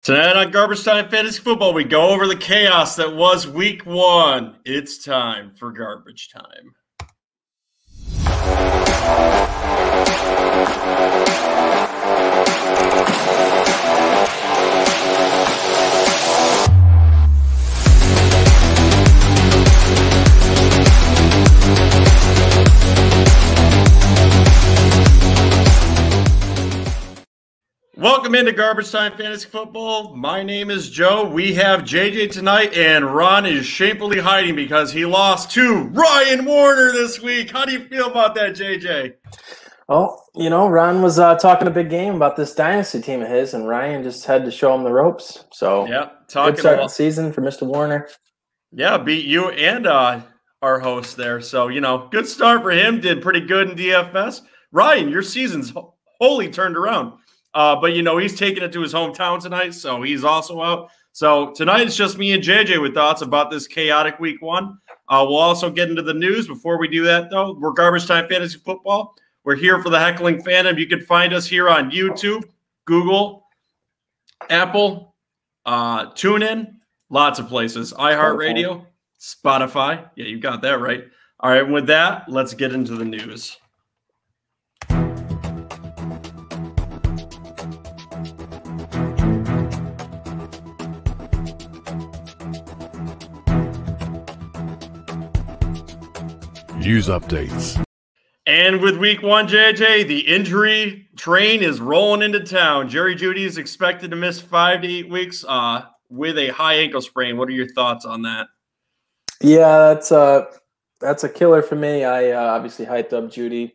Tonight on Garbage Time Fantasy Football, we go over the chaos that was Week 1. It's time for Garbage Time. Welcome into Garbage Time Fantasy Football. My name is Joe. We have JJ tonight, and Ron is shamefully hiding because he lost to Ryan Warner this week. How do you feel about that, JJ? Oh, Ron was talking a big game about this dynasty team of his, and Ryan just had to show him the ropes. So, good start of the season for Mr. Warner. Yeah, beat you and our host there. So, good start for him. Did pretty good in DFS. Ryan, your season's wholly turned around. But, he's taking it to his hometown tonight, so he's also out. So tonight it's just me and JJ with thoughts about this chaotic Week 1. We'll also get into the news. Before we do that, though, we're Garbage Time Fantasy Football. We're here for the Heckling Fandom. You can find us here on YouTube, Google, Apple, TuneIn, lots of places. iHeartRadio, Spotify. Yeah, you got that right. All right, with that, let's get into the news. News updates. And with Week 1, JJ, the injury train is rolling into town. Jerry Jeudy is expected to miss 5 to 8 weeks with a high ankle sprain. What are your thoughts on that? Yeah, that's a killer for me. I obviously hyped up Jeudy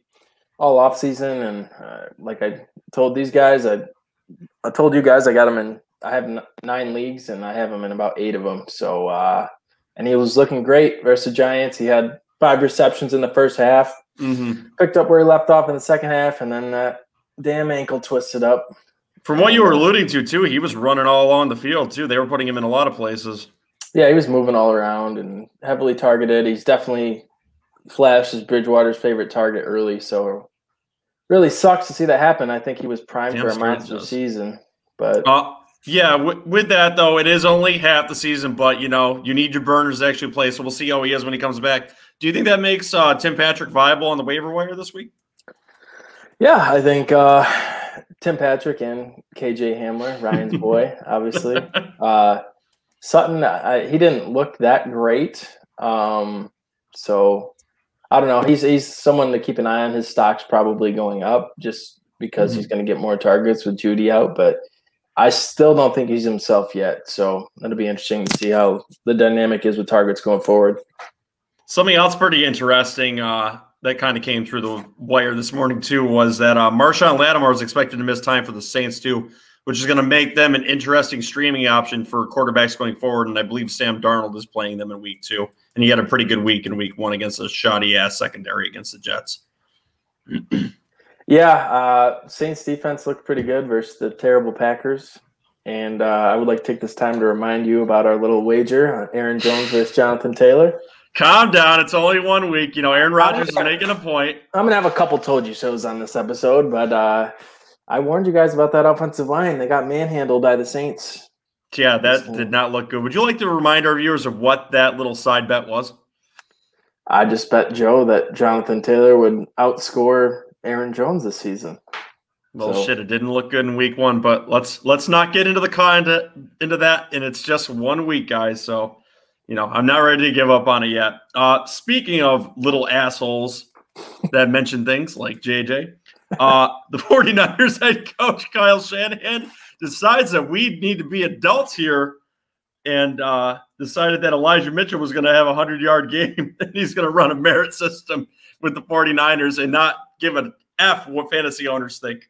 all offseason, and like I told these guys, I told you guys I got him in. I have 9 leagues, and I have him in about 8 of them. So, and he was looking great versus the Giants. He had 5 receptions in the first half. Picked up where he left off in the second half, and then that damn ankle twisted up. From what you were alluding to, too, he was running all along the field, too. They were putting him in a lot of places. Yeah, he was moving all around and heavily targeted. He's definitely flashed as Bridgewater's favorite target early, so really sucks to see that happen. I think he was primed for a monster season. But yeah, with that, though, it is only half the season, but, you need your burners to actually play, so we'll see how he is when he comes back. Do you think that makes Tim Patrick viable on the waiver wire this week? Yeah, I think Tim Patrick and KJ Hamler, Ryan's boy, obviously. Sutton, he didn't look that great. So, I don't know. He's someone to keep an eye on. His stock's probably going up just because he's going to get more targets with Jeudy out, but I still don't think he's himself yet. So, it'll be interesting to see how the dynamic is with targets going forward. Something else pretty interesting that kind of came through the wire this morning, too, was that Marshawn Latimer is expected to miss time for the Saints, too, which is going to make them an interesting streaming option for quarterbacks going forward. And I believe Sam Darnold is playing them in Week 2. And he had a pretty good week in Week 1 against a shoddy-ass secondary against the Jets. Yeah, Saints defense looked pretty good versus the terrible Packers. And I would like to take this time to remind you about our little wager on Aaron Jones versus Jonathan Taylor. Calm down. It's only 1 week. Aaron Rodgers is making a point. I'm going to have a couple told you shows on this episode, but I warned you guys about that offensive line. They got manhandled by the Saints. Yeah, that did not look good. Would you like to remind our viewers of what that little side bet was? I just bet Joe that Jonathan Taylor would outscore Aaron Jones this season. Well, shit, it didn't look good in Week 1, but let's not get into that. And it's just 1 week, guys. So, I'm not ready to give up on it yet. Speaking of little assholes that mention things like JJ, the 49ers head coach Kyle Shanahan decides that we need to be adults here and decided that Elijah Mitchell was going to have a 100-yard game and he's going to run a merit system with the 49ers and not give an F what fantasy owners think.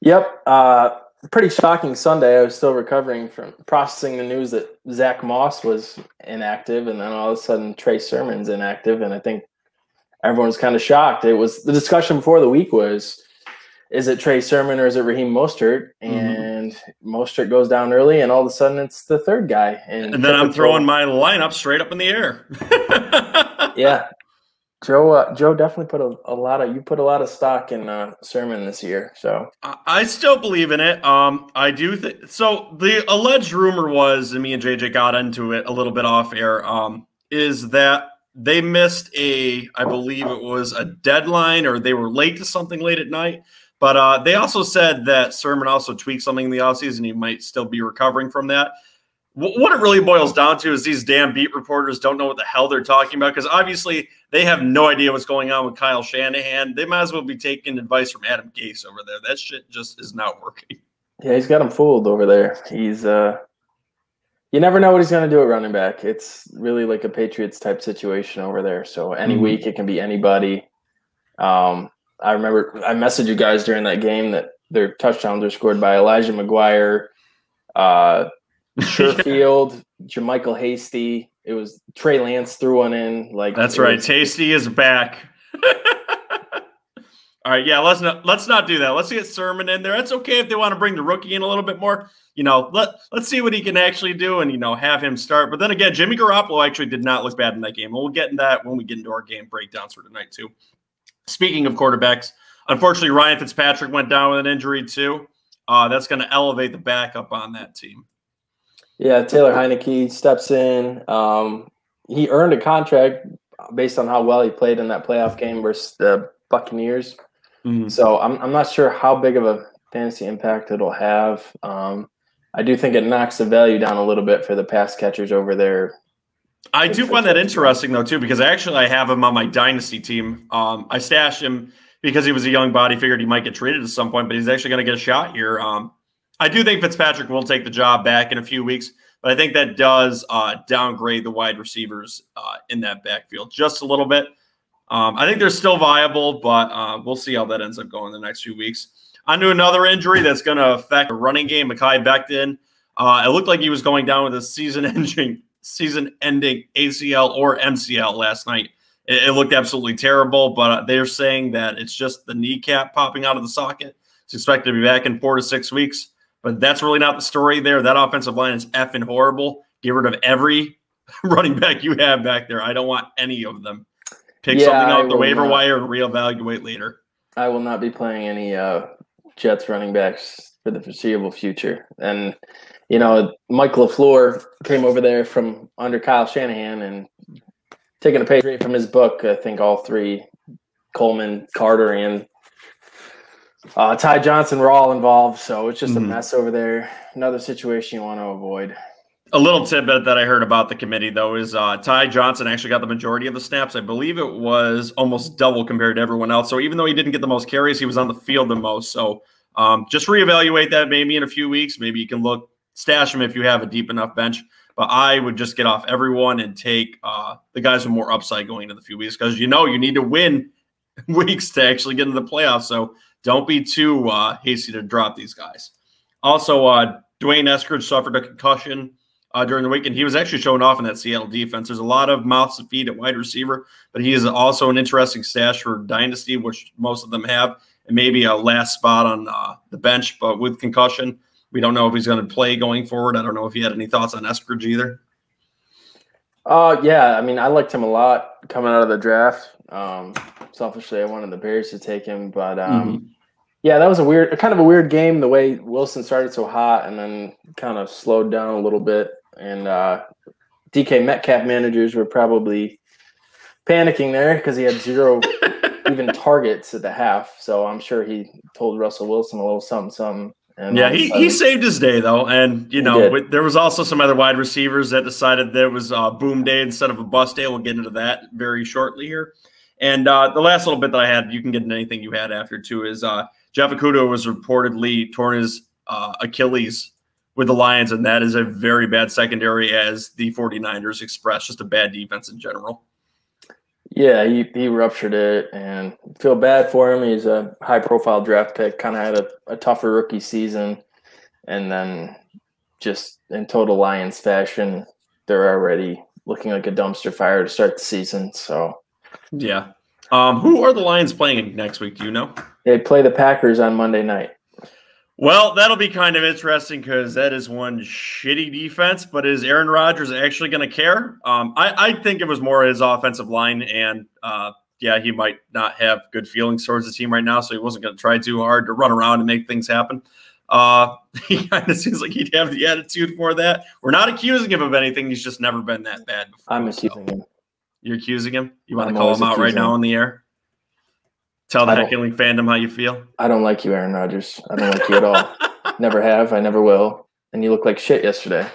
Yep. Pretty shocking Sunday. I was still recovering from processing the news that Zach Moss was inactive, and then all of a sudden Trey Sermon's inactive, and I think everyone's kind of shocked. It was the discussion before the week was, is it Trey Sermon or is it Raheem Mostert? And Mostert goes down early, and all of a sudden it's the third guy. And then I'm throwing my lineup straight up in the air. Yeah. Joe definitely put a lot of stock in Sermon this year. So I still believe in it. I do think so. The alleged rumor was, and me and JJ got into it a little bit off air, is that they missed I believe it was a deadline, or they were late to something late at night. But they also said that Sermon also tweaked something in the offseason. He might still be recovering from that. What it really boils down to is these damn beat reporters don't know what the hell they're talking about, because obviously they have no idea what's going on with Kyle Shanahan. They might as well be taking advice from Adam Gase over there. That shit just is not working. Yeah, he's got him fooled over there. He's you never know what he's going to do at running back. It's really like a Patriots type situation over there. So any week it can be anybody. I remember I messaged you guys during that game that their touchdowns were scored by Elijah McGuire, Sherfield, Jermichael Hasty. It was Trey Lance threw one in. That's right. Tasty is back. All right, yeah. Let's not do that. Let's get Sermon in there. That's okay if they want to bring the rookie in a little bit more. Let's see what he can actually do and have him start. But then again, Jimmy Garoppolo actually did not look bad in that game. And we'll get into that when we get into our game breakdowns for tonight too. Speaking of quarterbacks, unfortunately Ryan Fitzpatrick went down with an injury too. That's going to elevate the backup on that team. Yeah, Taylor Heineke steps in. He earned a contract based on how well he played in that playoff game versus the Buccaneers. Mm-hmm. So I'm not sure how big of a fantasy impact it'll have. I do think it knocks the value down a little bit for the pass catchers over there. I do find that interesting, though, too, because actually I have him on my dynasty team. I stashed him because he was a young body, figured he might get traded at some point, but he's actually going to get a shot here. I do think Fitzpatrick will take the job back in a few weeks, but I think that does downgrade the wide receivers in that backfield just a little bit. I think they're still viable, but we'll see how that ends up going the next few weeks. On to another injury that's going to affect the running game. Mekhi Becton. It looked like he was going down with a season-ending ACL or MCL last night. It looked absolutely terrible, but they're saying that it's just the kneecap popping out of the socket. It's expected to be back in 4 to 6 weeks, but that's really not the story there. That offensive line is effing horrible. Get rid of every running back you have back there. I don't want any of them. Pick something off the waiver wire and reevaluate later. I will not be playing any Jets running backs for the foreseeable future. And, Mike LaFleur came over there from under Kyle Shanahan and taking a page straight from his book. I think all three, Coleman, Carter, and Ty Johnson were all involved. So it's just a mess over there. Another situation you want to avoid. A little tidbit that I heard about the committee, though, is Ty Johnson actually got the majority of the snaps. I believe it was almost double compared to everyone else. So even though he didn't get the most carries, he was on the field the most. So just reevaluate that maybe in a few weeks. Maybe you can stash him if you have a deep enough bench. But I would just get off everyone and take the guys with more upside going into the few weeks, because you need to win weeks to actually get into the playoffs. So don't be too hasty to drop these guys. Also, Dwayne Eskridge suffered a concussion during the week, and he was actually showing off in that Seattle defense. There's a lot of mouths to feed at wide receiver, but he is also an interesting stash for Dynasty, which most of them have, and maybe a last spot on the bench. But with concussion, we don't know if he's going to play going forward. I don't know if you had any thoughts on Eskridge either. Yeah, I mean, I liked him a lot coming out of the draft. Selfishly, I wanted the Bears to take him, but yeah, that was kind of a weird game, the way Wilson started so hot and then kind of slowed down a little bit. And DK Metcalf managers were probably panicking there because he had 0 even targets at the half. So I'm sure he told Russell Wilson a little something. And yeah, he saved his day, though. And, there was also some other wide receivers that decided there was a boom day instead of a bust day. We'll get into that very shortly here. And the last little bit that I had, you can get into anything you had after, too, is Jeff Okudah was reportedly torn his Achilles with the Lions, and that is a very bad secondary, as the 49ers expressed, just a bad defense in general. Yeah, he ruptured it, and feel bad for him. He's a high-profile draft pick, kind of had a tougher rookie season, and then just in total Lions fashion, they're already looking like a dumpster fire to start the season. So, yeah. Who are the Lions playing next week? Do you know? They play the Packers on Monday night. Well, that'll be kind of interesting because that is one shitty defense, but is Aaron Rodgers actually going to care? I think it was more his offensive line and yeah, he might not have good feelings towards the team right now, so he wasn't going to try too hard to run around and make things happen. He kind of seems like he'd have the attitude for that. We're not accusing him of anything. He's just never been that bad before. I'm accusing him. You're accusing him? You want to call him out right now on the air? Tell the Heckling Fandom how you feel? I don't like you, Aaron Rodgers. I don't like you at all. Never have. I never will. And you look like shit yesterday.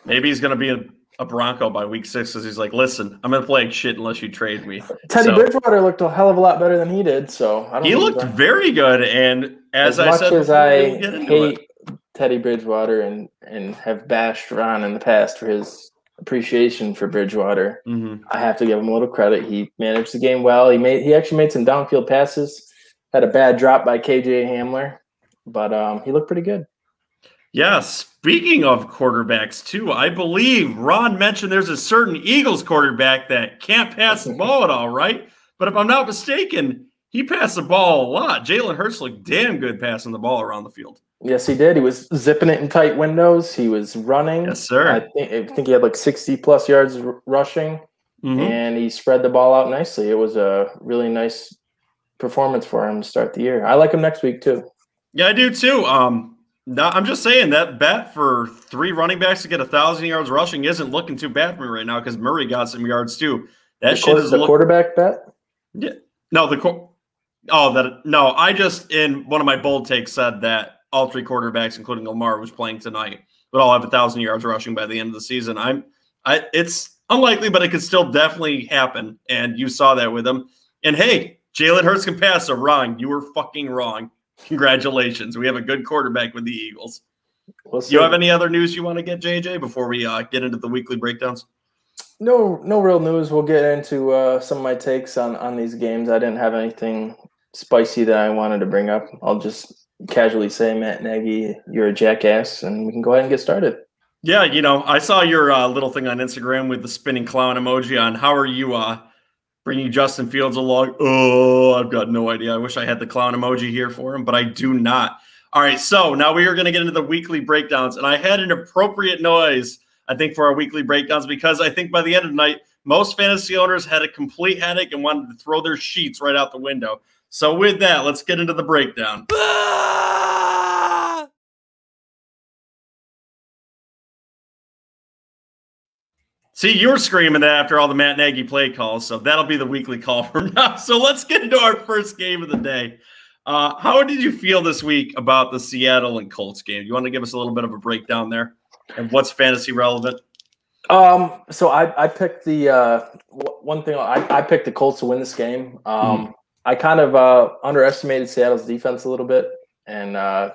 Maybe he's going to be a Bronco by week 6 because he's like, listen, I'm going to play like shit unless you trade me. Teddy Bridgewater looked a hell of a lot better than he did. So he looked very good. And as I said, as I hate Teddy Bridgewater and have bashed Ron in the past for his appreciation for Bridgewater, I have to give him a little credit. He managed the game well. He actually made some downfield passes. Had a bad drop by KJ Hamler, but he looked pretty good. Yeah, speaking of quarterbacks, too, I believe Ron mentioned there's a certain Eagles quarterback that can't pass the ball at all, right? But if I'm not mistaken, he passed the ball a lot. Jalen Hurts looked damn good passing the ball around the field. Yes, he did. He was zipping it in tight windows. He was running. Yes, sir. I think he had like 60-plus yards rushing, and he spread the ball out nicely. It was a really nice performance for him to start the year. I like him next week, too. Yeah, I do, too. I'm just saying that bet for 3 running backs to get 1,000 yards rushing isn't looking too bad for me right now because Murray got some yards too. That shit is the quarterback bet. Yeah, no, I just in one of my bold takes said that all 3 quarterbacks, including Lamar, was playing tonight, would all have 1,000 yards rushing by the end of the season. It's unlikely, but it could still definitely happen, and you saw that with him. And hey, Jalen Hurts can pass, so wrong. You were fucking wrong. Congratulations. We have a good quarterback with the Eagles. You have any other news you want to get, JJ, before we get into the weekly breakdowns? No real news. We'll get into some of my takes on these games. I didn't have anything spicy that I wanted to bring up. I'll just casually say, Matt Nagy, you're a jackass, and we can go ahead and get started. Yeah, I saw your little thing on Instagram with the spinning clown emoji on how are you bringing Justin Fields along. Oh, I've got no idea. I wish I had the clown emoji here for him, but I do not. All right, so now we are going to get into the weekly breakdowns, and I had an appropriate noise, I think, for our weekly breakdowns because I think by the end of the night, most fantasy owners had a complete headache and wanted to throw their sheets right out the window. So with that, let's get into the breakdown. See, you were screaming that after all the Matt Nagy play calls, so that'll be the weekly call from now. So let's get into our first game of the day. How did you feel this week about the Seattle and Colts game? You want to give us a little bit of a breakdown there and what's fantasy relevant? So I picked the one thing. I picked the Colts to win this game. I kind of underestimated Seattle's defense a little bit, and I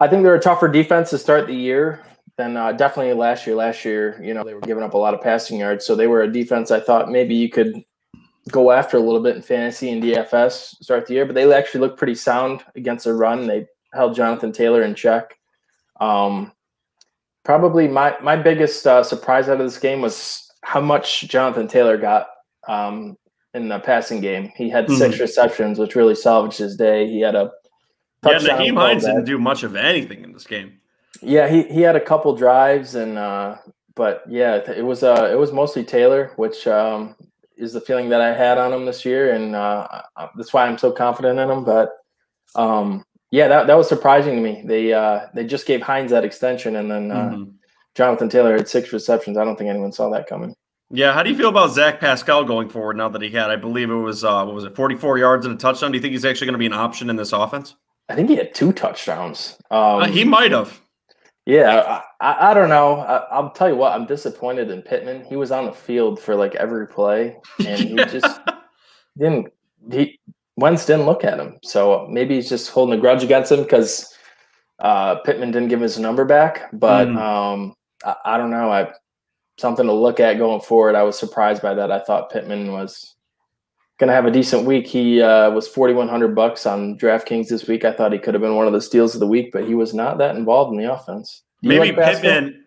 think they're a tougher defense to start the year than definitely last year. Last year, they were giving up a lot of passing yards, so they were a defense I thought maybe you could go after a little bit in fantasy and DFS to start the year, but they actually looked pretty sound against the run. They held Jonathan Taylor in check. Probably my biggest surprise out of this game was how much Jonathan Taylor got in the passing game. He had 6 receptions, which really salvaged his day. He had a touchdown. Naheem Hines didn't do much of anything in this game. Yeah, he had a couple drives, and but yeah, it was mostly Taylor, which is the feeling that I had on him this year, and that's why I'm so confident in him. But yeah, that was surprising to me. They just gave Hines that extension, and then Jonathan Taylor had 6 receptions. I don't think anyone saw that coming. Yeah, how do you feel about Zach Pascal going forward now that he had, I believe it was, 44 yards and a touchdown? Do you think he's actually going to be an option in this offense? I think he had 2 touchdowns. He might have. Yeah, I don't know. I'll tell you what, I'm disappointed in Pittman. He was on the field for like every play, and he just didn't. Wentz didn't look at him, so maybe he's just holding a grudge against him because Pittman didn't give his number back. But I don't know. Something to look at going forward. I was surprised by that. I thought Pittman was going to have a decent week. He was $4,100 on DraftKings this week. I thought he could have been one of the steals of the week, but he was not that involved in the offense. Maybe Pittman.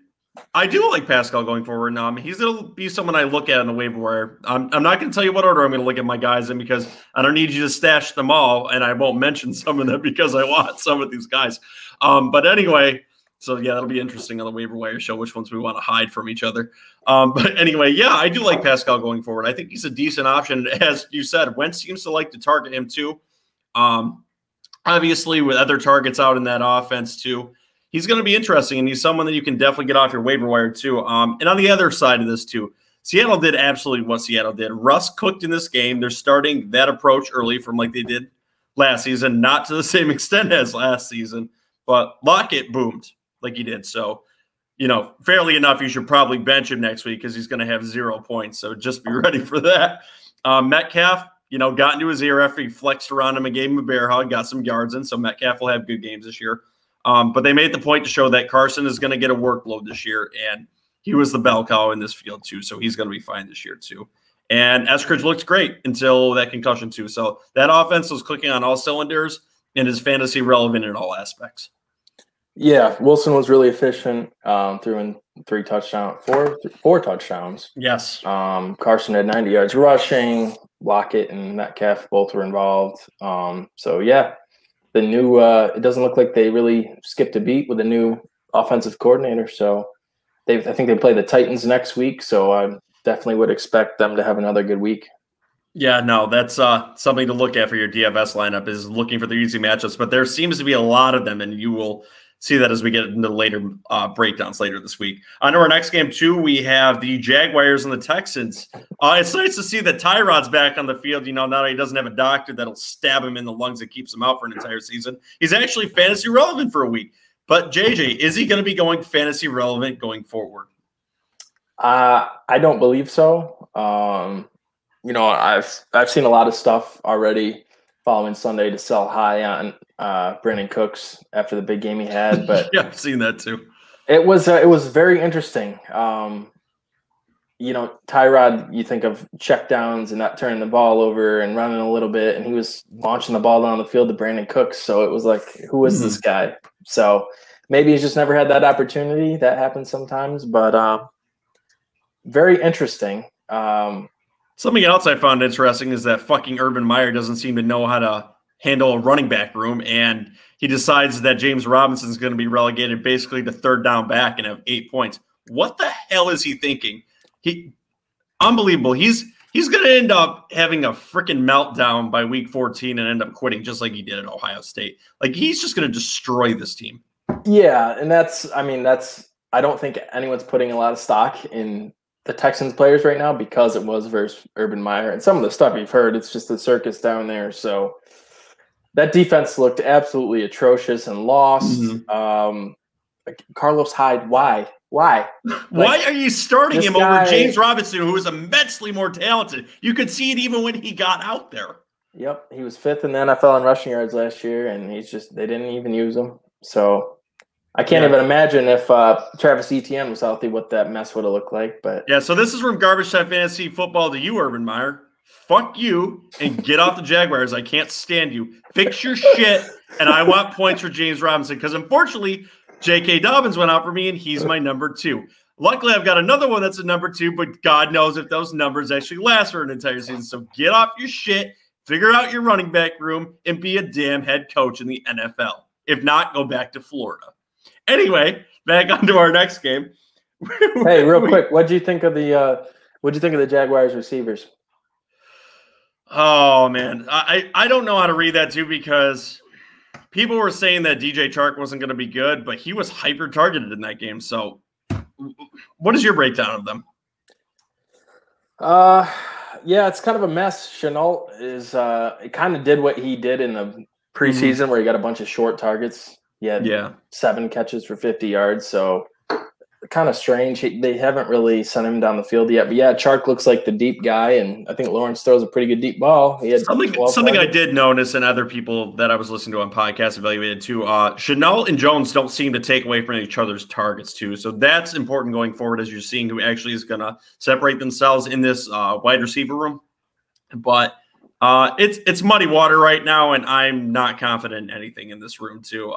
I do like Pascal going forward now. I mean, he's going to be someone I look at in the waiver wire. I'm not going to tell you what order I'm going to look at my guys in because I don't need you to stash them all, and I won't mention some of them because I want some of these guys. But anyway, So, yeah, that'll be interesting on the waiver wire show which ones we want to hide from each other. But anyway, yeah, I do like Pascal going forward. I think he's a decent option. As you said, Wentz seems to like to target him too. Obviously, with other targets out in that offense too, he's going to be interesting, and he's someone that you can definitely get off your waiver wire too. And on the other side of this too, Seattle did absolutely what Seattle did. Russ cooked in this game. They're starting that approach early from like they did last season, not to the same extent as last season, but Lockett boomed like he did. So, fairly enough, you should probably bench him next week because he's going to have 0 points. So just be ready for that. Metcalf, got into his ear after he flexed around him and gave him a bear hug, got some yards in. So Metcalf will have good games this year. But they made the point to show that Carson is going to get a workload this year, and he was the bell cow in this field too. So he's going to be fine this year too. And Eskridge looked great until that concussion too. So that offense was clicking on all cylinders and is fantasy relevant in all aspects. Yeah, Wilson was really efficient, threw in four touchdowns. Yes. Carson had 90 yards rushing. Lockett and Metcalf both were involved. So, yeah, the new it doesn't look like they really skipped a beat with the new offensive coordinator. So, I think they play the Titans next week. So, I definitely would expect them to have another good week. Yeah, no, that's something to look at for your DFS lineup is looking for the easy matchups. But there seems to be a lot of them, and you will – see that as we get into later breakdowns later this week. On to our next game, too, we have the Jaguars and the Texans. It's nice to see that Tyrod's back on the field. Now that he doesn't have a doctor that'll stab him in the lungs that keeps him out for an entire season. He's actually fantasy relevant for a week. But, JJ, is he going to be going fantasy relevant going forward? I don't believe so. I've seen a lot of stuff already following Sunday to sell high on Brandon Cooks after the big game he had, but yeah, I've seen that too. It was very interesting. Tyrod, you think of check downs and not turning the ball over and running a little bit, and he was launching the ball down the field to Brandon Cooks. So it was like, who is this guy? So maybe he's just never had that opportunity. That happens sometimes, but very interesting. Something else I found interesting is that fucking Urban Meyer doesn't seem to know how to handle a running back room, and he decides that James Robinson is going to be relegated basically to third down back and have 8 points. What the hell is he thinking? Unbelievable. He's going to end up having a freaking meltdown by week 14 and end up quitting just like he did at Ohio State. Like, he's just going to destroy this team. Yeah, and I don't think anyone's putting a lot of stock in the Texans players right now because it was versus Urban Meyer. And some of the stuff you've heard, it's just a circus down there. So that defense looked absolutely atrocious and lost. Carlos Hyde, why? Why are you starting him over James Robinson, who is immensely more talented? You could see it even when he got out there. Yep, he was 5th in the NFL in rushing yards last year, and they didn't even use him. So I can't even imagine if Travis Etienne was healthy, what that mess would have looked like. But yeah, so this is from Garbage Time Fantasy Football to you, Urban Meyer. Fuck you and get off the Jaguars. I can't stand you. Fix your shit, and I want points for James Robinson because, unfortunately, J.K. Dobbins went out for me, and he's my number 2. Luckily, I've got another one that's a number 2, but God knows if those numbers actually last for an entire season. So get off your shit, figure out your running back room, and be a damn head coach in the NFL. If not, go back to Florida. Anyway, back onto our next game. Hey, real quick, what'd you think of the Jaguars receivers? Oh man, I don't know how to read that too because people were saying that DJ Chark wasn't going to be good, but he was hyper targeted in that game. So, what is your breakdown of them? Yeah, it's kind of a mess. Chenault is it kind of did what he did in the preseason where he got a bunch of short targets. He had 7 catches for 50 yards, so kind of strange. They haven't really sent him down the field yet. But, yeah, Chark looks like the deep guy, and I think Lawrence throws a pretty good deep ball. He had something I did notice, and other people that I was listening to on podcasts evaluated too, Chenault and Jones don't seem to take away from each other's targets too. So that's important going forward as you're seeing who actually is going to separate themselves in this wide receiver room. But it's muddy water right now, and I'm not confident in anything in this room too.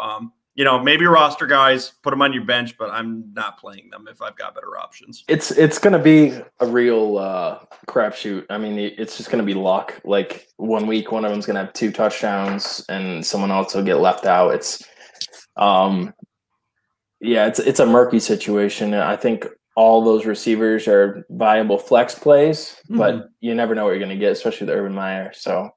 Maybe roster guys, put them on your bench, but I'm not playing them if I've got better options. It's going to be a real crapshoot. I mean, it's just going to be luck. Like 1 week, one of them's going to have 2 touchdowns, and someone else will get left out. It's, Yeah, it's a murky situation. I think all those receivers are viable flex plays, but you never know what you're going to get, especially with Urban Meyer. So,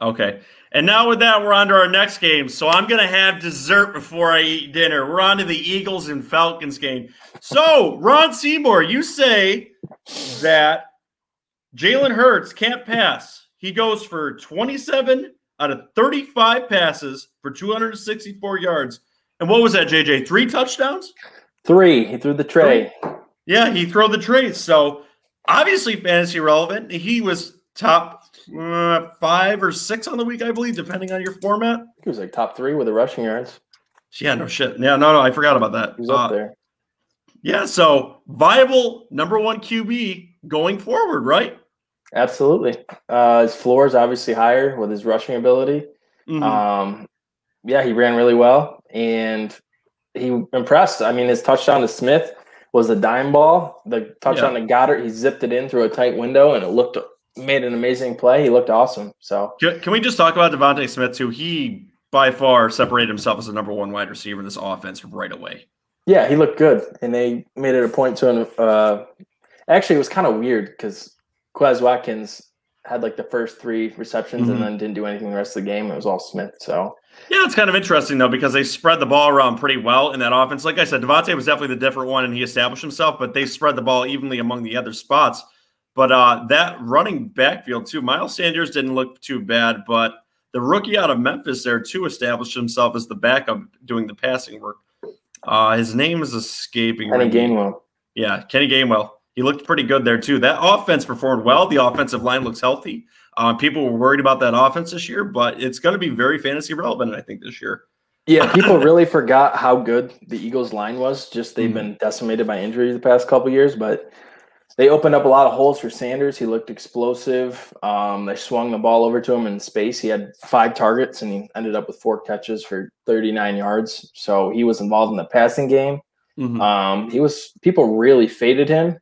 okay. And now with that, we're on to our next game. So I'm going to have dessert before I eat dinner. We're on to the Eagles and Falcons game. So, Ron Seymour, you say that Jalen Hurts can't pass. He goes for 27 out of 35 passes for 264 yards. And what was that, JJ? 3 touchdowns? 3. He threw the tray. 3? Yeah, he threw the tray. So, obviously fantasy relevant. He was top 5 or 6 on the week, I believe, depending on your format. He was like top 3 with the rushing yards. Yeah, no shit. Yeah, no, I forgot about that. He's up there. Yeah, so viable number 1 QB going forward, right? Absolutely. His floor is obviously higher with his rushing ability. Yeah, he ran really well, and he impressed. I mean, his touchdown to Smith was a dime ball. The touchdown to Goddard, he zipped it in through a tight window, and it made an amazing play. He looked awesome. So can we just talk about Devonte Smith too? He by far separated himself as the number 1 wide receiver in this offense right away. Yeah, he looked good, and they made it a point to him. Actually, it was kind of weird because Quez Watkins had like the first 3 receptions and then didn't do anything the rest of the game. It was all Smith. So yeah, it's kind of interesting though because they spread the ball around pretty well in that offense. Like I said, Devonte was definitely the different one, and he established himself. But they spread the ball evenly among the other spots. But that running backfield too, Miles Sanders didn't look too bad, but the rookie out of Memphis there too established himself as the backup doing the passing work. His name is escaping. Kenny Gainwell. Yeah, Kenny Gainwell. He looked pretty good there too. That offense performed well. The offensive line looks healthy. People were worried about that offense this year, but it's going to be very fantasy relevant, I think, this year. Yeah, people really forgot how good the Eagles line was. Just they've been decimated by injury the past couple of years, but they opened up a lot of holes for Sanders. He looked explosive. They swung the ball over to him in space. He had 5 targets, and he ended up with 4 catches for 39 yards. So he was involved in the passing game. People really faded him,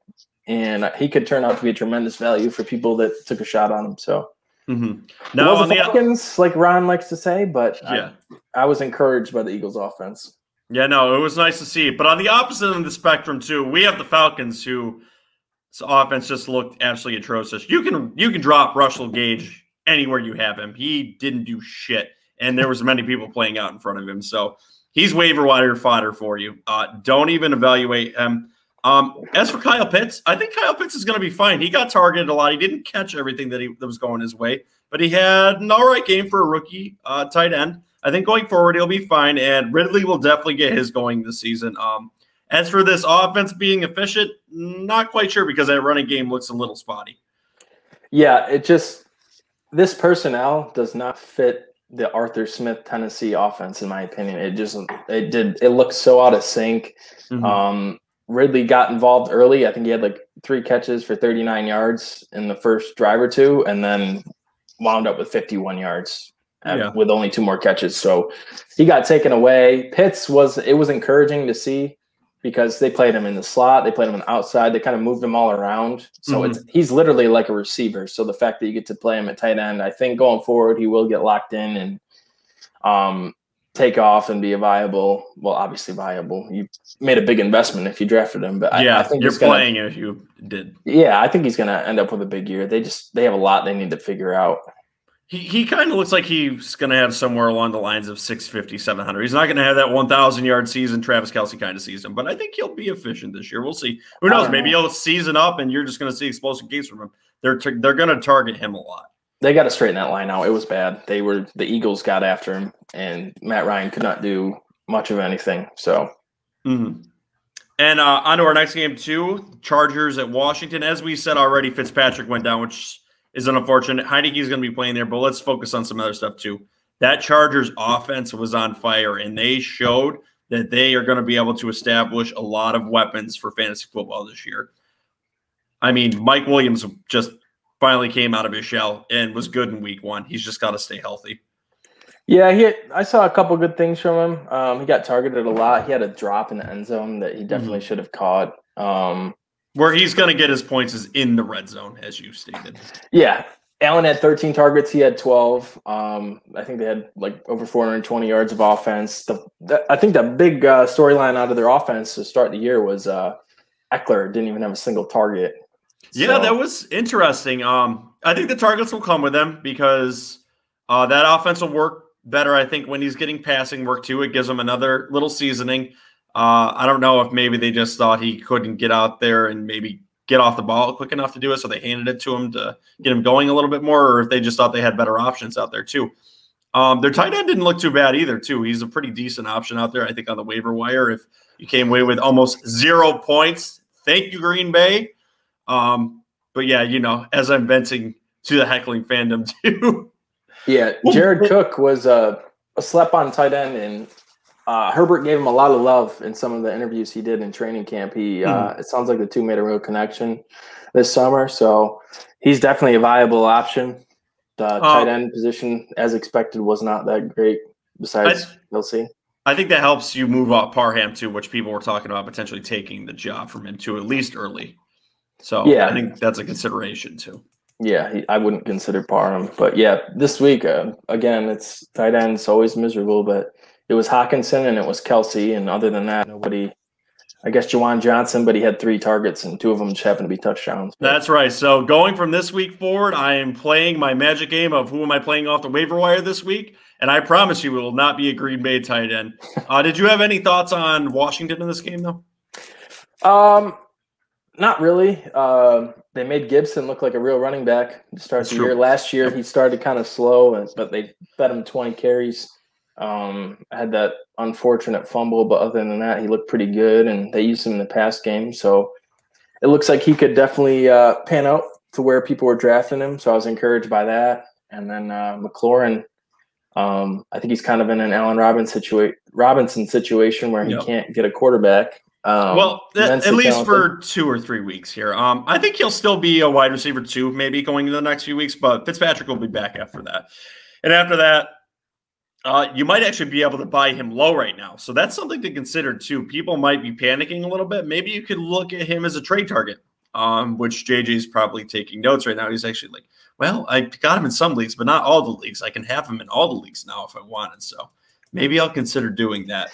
and he could turn out to be a tremendous value for people that took a shot on him. So now on the Falcons, like Ron likes to say, but yeah, I was encouraged by the Eagles' offense. Yeah, no, it was nice to see. But on the opposite end of the spectrum, too, we have the Falcons who – offense just looked absolutely atrocious. You can drop Russell Gage anywhere you have him. He didn't do shit, and there was many people playing out in front of him. So he's waiver wire fodder for you. Don't even evaluate him. As for Kyle Pitts, I think Kyle Pitts is going to be fine. He got targeted a lot. He didn't catch everything that was going his way, but he had an all right game for a rookie tight end. I think going forward he'll be fine, and Ridley will definitely get his going this season. As for this offense being efficient, not quite sure because that running game looks a little spotty. Yeah, this personnel does not fit the Arthur Smith Tennessee offense, in my opinion. It looks so out of sync. Ridley got involved early. I think he had like 3 catches for 39 yards in the first drive or 2, and then wound up with 51 yards with only 2 more catches. So he got taken away. Pitts was encouraging to see, because they played him in the slot, they played him on the outside, they kind of moved him all around. So he's literally like a receiver. So the fact that you get to play him at tight end, I think going forward he will get locked in and take off and be obviously viable. You made a big investment if you drafted him, but I think you're playing if you did. Yeah, I think he's going to end up with a big year. They have a lot they need to figure out. He kind of looks like he's going to have somewhere along the lines of 650, 700. He's not going to have that 1,000-yard season Travis Kelce kind of season, but I think he'll be efficient this year. We'll see. Who knows? Maybe he'll season up, and you're just going to see explosive games from him. They're going to target him a lot. They got to straighten that line out. It was bad. The Eagles got after him, and Matt Ryan could not do much of anything. So, And on to our next game, too, Chargers at Washington. As we said already, Fitzpatrick went down, which is unfortunate. Heineke's going to be playing there, but let's focus on some other stuff too. That Chargers offense was on fire, and they showed that they are going to be able to establish a lot of weapons for fantasy football this year. I mean, Mike Williams just finally came out of his shell and was good in week 1. He's just got to stay healthy. Yeah, I saw a couple good things from him. He got targeted a lot. He had a drop in the end zone that he definitely should have caught. Where he's going to get his points is in the red zone, as you stated. Yeah, Allen had 13 targets. He had 12. I think they had like over 420 yards of offense. I think the big storyline out of their offense to start the year was Eckler didn't even have a single target. Yeah, that was interesting. I think the targets will come with them because that offense will work better, I think, when he's getting passing work too. It gives him another little seasoning. I don't know if maybe they just thought he couldn't get out there and maybe get off the ball quick enough to do it, so they handed it to him to get him going a little bit more, or if they just thought they had better options out there too. Their tight end didn't look too bad either too. He's a pretty decent option out there, I think, on the waiver wire. If you came away with almost 0 points, thank you, Green Bay. But yeah, as I'm venting to the Heckling Fandom too. Yeah, Jared Cook was a slept-on tight end, and Herbert gave him a lot of love in some of the interviews he did in training camp. It sounds like the two made a real connection this summer, so he's definitely a viable option. The tight end position, as expected, was not that great. Besides, we'll see. I think that helps you move up Parham too, which people were talking about potentially taking the job from him too, at least early. So yeah, I think that's a consideration too. Yeah, I wouldn't consider Parham, but yeah, this week again, it's tight ends always miserable, but it was Hawkinson and it was Kelsey, and other than that, nobody. I guess Juwan Johnson, but he had 3 targets and 2 of them just happened to be touchdowns. But. That's right. So going from this week forward, I am playing my magic game of who am I playing off the waiver wire this week, and I promise you it will not be a Green Bay tight end. Did you have any thoughts on Washington in this game though? Not really. They made Gibson look like a real running back to start the year. Last year, he started kind of slow, but they fed him 20 carries. Had that unfortunate fumble, but other than that, he looked pretty good, and they used him in the pass game. So it looks like he could definitely pan out to where people were drafting him. So I was encouraged by that. And then McLaurin, I think he's kind of in an Allen Robinson situation where he can't get a quarterback. At least for 2 or 3 weeks here. I think he'll still be a wide receiver 2, maybe going into the next few weeks, but Fitzpatrick will be back after that. And after that, you might actually be able to buy him low right now. So that's something to consider too. People might be panicking a little bit. Maybe you could look at him as a trade target, which JJ's probably taking notes right now. He's actually like, well, I got him in some leagues, but not all the leagues. I can have him in all the leagues now if I wanted. So maybe I'll consider doing that.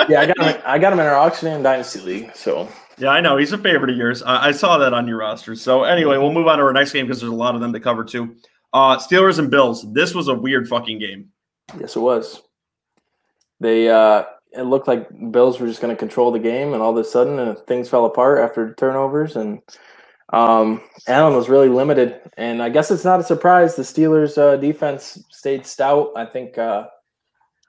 Yeah, I got him in our Auctioneering Dynasty League. So yeah, I know he's a favorite of yours. I saw that on your roster. So anyway, we'll move on to our next game because there's a lot of them to cover too. Steelers and Bills. This was a weird fucking game. Yes, it was. They it looked like Bills were just going to control the game, and all of a sudden things fell apart after turnovers, and Allen was really limited. And I guess it's not a surprise the Steelers' defense stayed stout. I think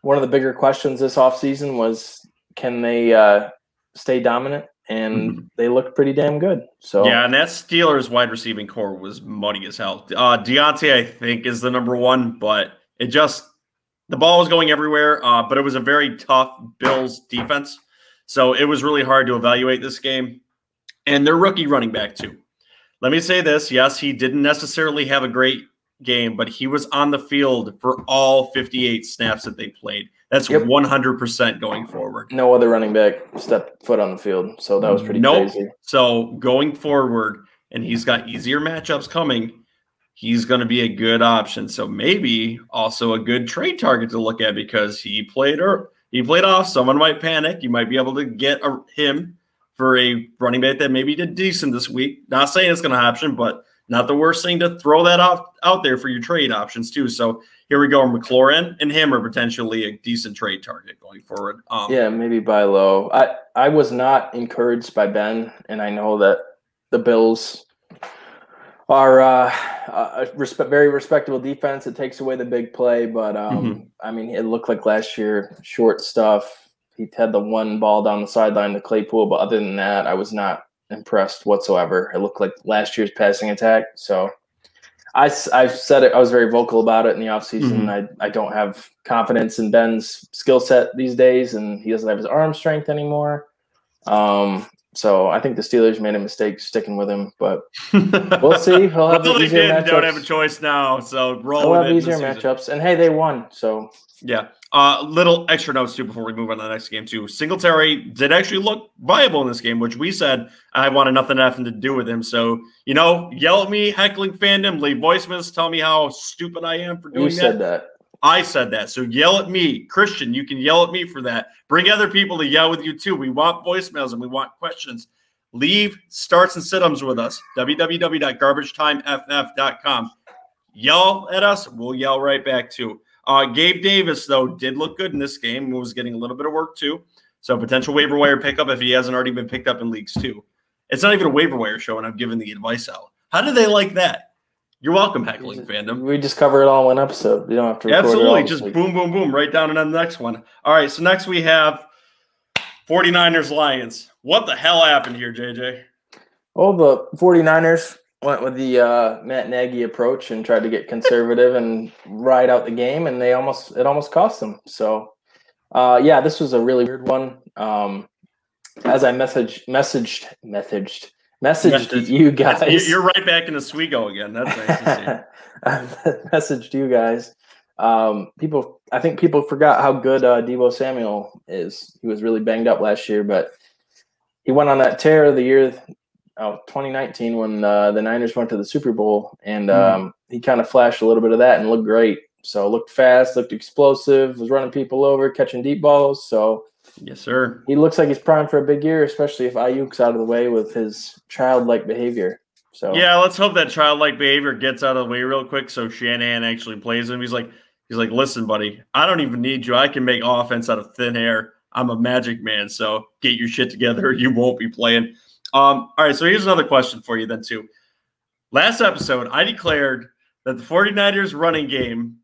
one of the bigger questions this offseason was, can they stay dominant? And they looked pretty damn good. So yeah, and that Steelers wide receiving core was muddy as hell. Deontay, I think, is the number 1, but the ball was going everywhere. But it was a very tough Bills defense, so it was really hard to evaluate this game. And their rookie running back too. Let me say this: yes, he didn't necessarily have a great game, but he was on the field for all 58 snaps that they played. That's 100% going forward. No other running back stepped foot on the field, so that was pretty crazy. So going forward, and he's got easier matchups coming, he's going to be a good option. So maybe also a good trade target to look at because he played off. Someone might panic. You might be able to get him for a running back that maybe did decent this week. Not saying it's going to happen, but not the worst thing to throw that out there for your trade options too. So here we go. McLaurin and him are potentially a decent trade target going forward. Yeah, maybe buy low. I was not encouraged by Ben, and I know that the Bills are a very respectable defense. It takes away the big play, but I mean, it looked like last year, short stuff. He had the one ball down the sideline to Claypool, but other than that, I was not impressed whatsoever. It looked like last year's passing attack. So I said it. I was very vocal about it in the offseason. I don't have confidence in Ben's skill set these days, and he doesn't have his arm strength anymore. So I think the Steelers made a mistake sticking with him, but we'll see. He'll have the easier matchups. Don't have a choice now, so roll with it. He'll have easier matchups, and hey, they won. So yeah. Little extra notes, too, before we move on to the next game, too. Singletary did actually look viable in this game, which we said I wanted nothing to do with him. So, yell at me, Heckling Fandom, leave voicemails, tell me how stupid I am for doing that. You said that. I said that. So yell at me. Christian, you can yell at me for that. Bring other people to yell with you, too. We want voicemails and we want questions. Leave starts and sit-ums with us. www.garbagetimeff.com. Yell at us. We'll yell right back, too. Gabe Davis, though, did look good in this game. He was getting a little bit of work, too. So potential waiver wire pickup if he hasn't already been picked up in leagues, too. It's not even a waiver wire show, and I'm giving the advice out. How do they like that? You're welcome, Heckling Fandom. We just cover it all in one episode. You don't have to record Absolutely. it all Just boom, boom, boom, right down and on the next one. All right, so next we have 49ers-Lions. What the hell happened here, JJ? Well, the 49ers went with the Matt Nagy approach and tried to get conservative and ride out the game, and it almost cost them. So, this was a really weird one. As I messaged you guys. You're right back in Oswego again. That's nice to see. I messaged you guys. I think people forgot how good Deebo Samuel is. He was really banged up last year, but he went on that tear of the year, 2019, when the Niners went to the Super Bowl, and he kind of flashed a little bit of that and looked great. So looked fast, looked explosive, was running people over, catching deep balls. So yes, sir. He looks like he's primed for a big year, especially if Aiyuk's out of the way with his childlike behavior. So yeah, let's hope that childlike behavior gets out of the way real quick so Shanahan actually plays him. He's like, listen, buddy, I don't even need you. I can make offense out of thin air. I'm a magic man, so get your shit together. You won't be playing. All right, so here's another question for you then, too. Last episode, I declared that the 49ers running game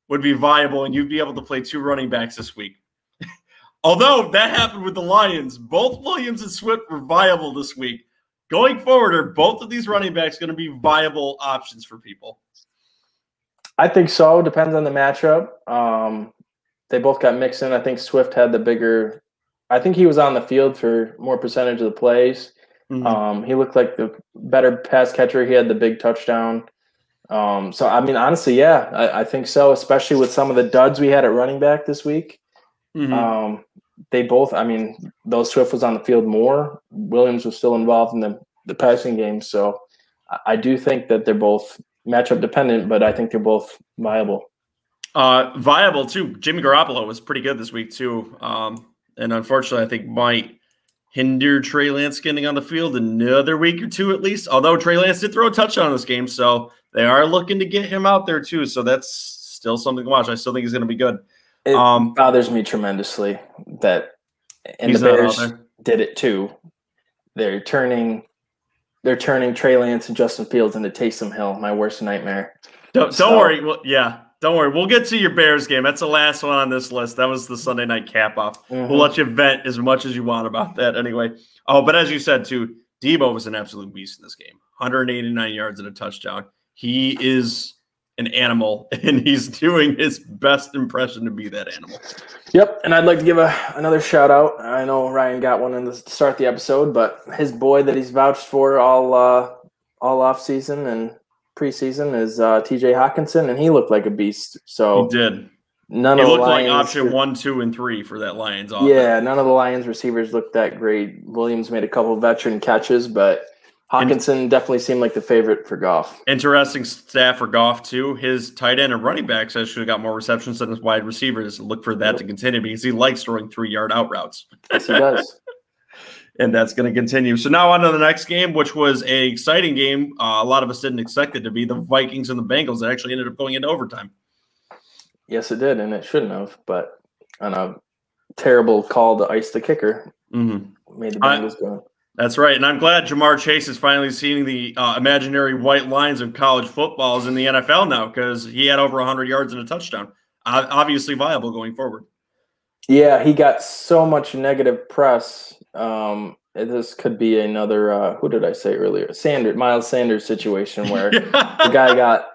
would be viable and you'd be able to play 2 running backs this week. Although that happened with the Lions, both Williams and Swift were viable this week. Going forward, are both of these running backs going to be viable options for people? I think so. Depends on the matchup. They both got mixed in. I think Swift had the bigger – I think he was on the field for more percentage of the plays. Mm-hmm. He looked like the better pass catcher. He had the big touchdown. So, I mean, honestly, yeah, I think so, especially with some of the duds we had at running back this week. Mm-hmm. They both, I mean, though Swift was on the field more, Williams was still involved in the passing game. So I do think that they're both matchup dependent, but I think they're both viable. Viable, too. Jimmy Garoppolo was pretty good this week, too. And unfortunately, I think might hinder Trey Lance getting on the field another week or two at least. Although Trey Lance did throw a touchdown in this game, so they are looking to get him out there, too. So that's still something to watch. I still think he's going to be good. It bothers me tremendously that and the Bears did it too. They're turning Trey Lance and Justin Fields into Taysom Hill, my worst nightmare. Don't worry. Well, don't worry. We'll get to your Bears game. That's the last one on this list. That was the Sunday night cap-off. Mm-hmm. We'll let you vent as much as you want about that anyway. Oh, but as you said, too, Deebo was an absolute beast in this game. 189 yards and a touchdown. He is an animal, and he's doing his best impression to be that animal. Yep, and I'd like to give another shout-out. I know Ryan got one in the start of the episode, but his boy that he's vouched for all off-season and preseason is T.J. Hockenson, and he looked like a beast. So he did. He looked like option 1, 2, and 3 for that Lions offense. Yeah, none of the Lions receivers looked that great. Williams made a couple veteran catches, but Hockenson definitely seemed like the favorite for Goff. Interesting stat for Goff, too. His tight end and running backs actually got more receptions than his wide receivers. Look for that to continue because he likes throwing 3-yard out routes. Yes, he does. And that's going to continue. So now on to the next game, which was an exciting game. A lot of us didn't expect it to be the Vikings and the Bengals that actually ended up going into overtime. Yes, it did, and it shouldn't have. But on a terrible call to ice the kicker, made the Bengals go. That's right, and I'm glad Jamar Chase is finally seeing the imaginary white lines of college footballs in the NFL now because he had over 100 yards and a touchdown. Obviously viable going forward. Yeah, he got so much negative press. This could be another, who did I say earlier? Miles Sanders situation where the guy got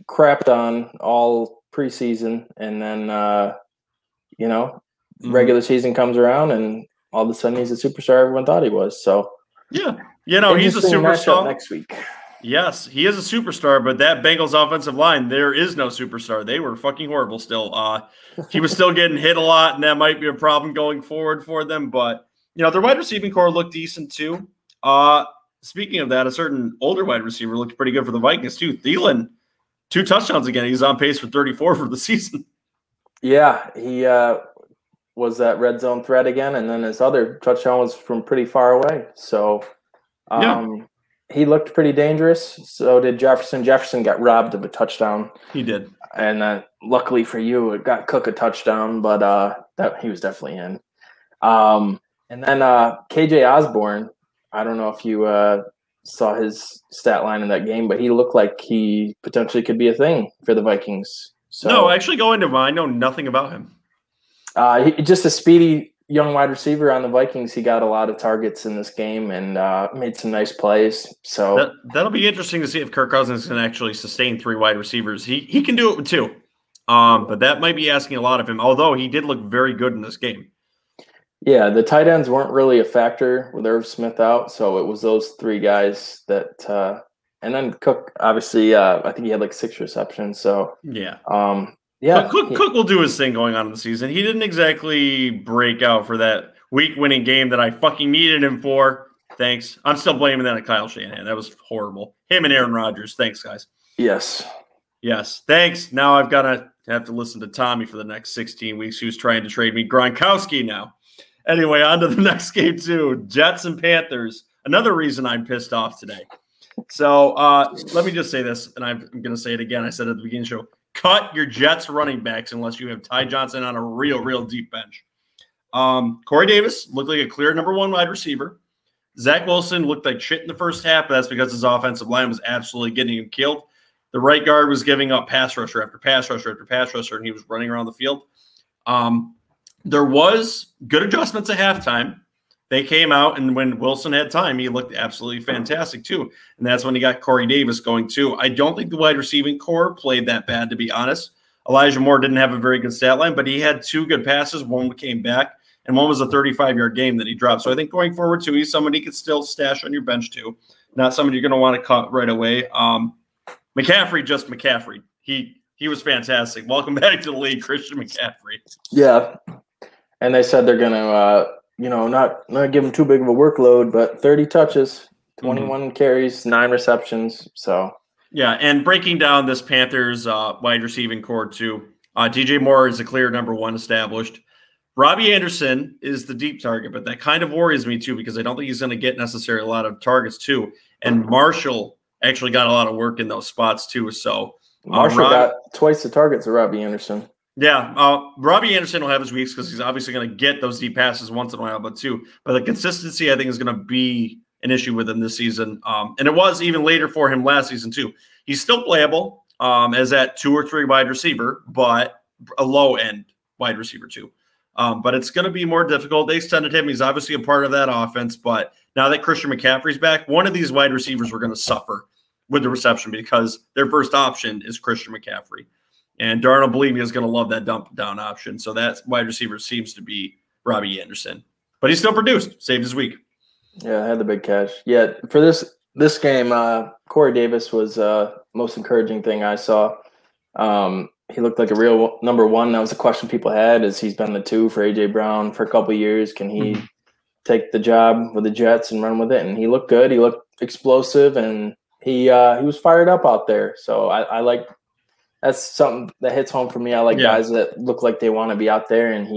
crapped on all preseason, and then, regular season comes around, and all of a sudden he's a superstar everyone thought he was. So yeah, he's a superstar next week. Yes, he is a superstar, but that Bengals offensive line, there is no superstar. They were fucking horrible still. He was still getting hit a lot, and that might be a problem going forward for them. But, their wide receiving core looked decent too. Speaking of that, a certain older wide receiver looked pretty good for the Vikings too. Thielen, 2 touchdowns again. He's on pace for 34 for the season. Yeah, he was that red zone threat again, and then his other touchdown was from pretty far away. So, he looked pretty dangerous. So did Jefferson. Jefferson got robbed of a touchdown. He did. And luckily for you, it got Cook a touchdown, but that he was definitely in. And then KJ Osborne, I don't know if you saw his stat line in that game, but he looked like he potentially could be a thing for the Vikings. So, no, actually go into him. I know nothing about him. Just a speedy young wide receiver on the Vikings. He got a lot of targets in this game and made some nice plays. So that'll be interesting to see if Kirk Cousins can actually sustain 3 wide receivers. He can do it with 2, but that might be asking a lot of him. Although he did look very good in this game. Yeah, the tight ends weren't really a factor with Irv Smith out, so it was those 3 guys that. And then Cook, obviously, I think he had like 6 receptions. So yeah. Yeah, Cook will do his thing going on in the season. He didn't exactly break out for that week-winning game that I fucking needed him for. Thanks. I'm still blaming that on Kyle Shanahan. That was horrible. Him and Aaron Rodgers. Thanks, guys. Yes. Thanks. Now I've got to have to listen to Tommy for the next 16 weeks, who's trying to trade me Gronkowski now. Anyway, on to the next game, too. Jets and Panthers. Another reason I'm pissed off today. So let me just say this, and I'm going to say it again. I said it at the beginning of the show. Cut your Jets running backs unless you have Ty Johnson on a real deep bench. Corey Davis looked like a clear number 1 wide receiver. Zach Wilson looked like shit in the first half, but that's because his offensive line was absolutely getting him killed. The right guard was giving up pass rusher after pass rusher after pass rusher, and he was running around the field. There was good adjustments at halftime. They came out, and when Wilson had time, he looked absolutely fantastic too. And that's when he got Corey Davis going too. I don't think the wide receiving core played that bad, to be honest. Elijah Moore didn't have a very good stat line, but he had 2 good passes. One came back, and one was a 35-yard game that he dropped. So I think going forward too, he's somebody you could still stash on your bench too. Not somebody you're going to want to cut right away. McCaffrey, just McCaffrey. He was fantastic. Welcome back to the league, Christian McCaffrey. Yeah, and they said they're going to not give him too big of a workload, but 30 touches, 21 carries, 9 receptions. So yeah, and breaking down this Panthers wide receiving core too, DJ Moore is a clear number 1 established. Robbie Anderson is the deep target, but that kind of worries me too because I don't think he's going to get necessarily a lot of targets too. And Marshall actually got a lot of work in those spots too. So Marshall got twice the targets of Robbie Anderson. Yeah, Robbie Anderson will have his weeks because he's obviously going to get those deep passes once in a while, but the consistency I think is going to be an issue with him this season, and it was even later for him last season too. He's still playable as that 2 or 3 wide receiver, but a low end wide receiver too. But it's going to be more difficult. They extended him. He's obviously a part of that offense, but now that Christian McCaffrey's back, one of these wide receivers were going to suffer with the reception because their first option is Christian McCaffrey. And Darnold, believe me, is going to love that dump down option. So that wide receiver seems to be Robbie Anderson. But he still produced, saved his week. Yeah, I had the big catch. Yeah, for this game, Corey Davis was most encouraging thing I saw. He looked like a real number 1. That was a question people had, is he's been the 2 for A.J. Brown for a couple of years. Can he take the job with the Jets and run with it? And he looked good. He looked explosive, and he was fired up out there. So I like – that's something that hits home for me. I like guys that look like they want to be out there, and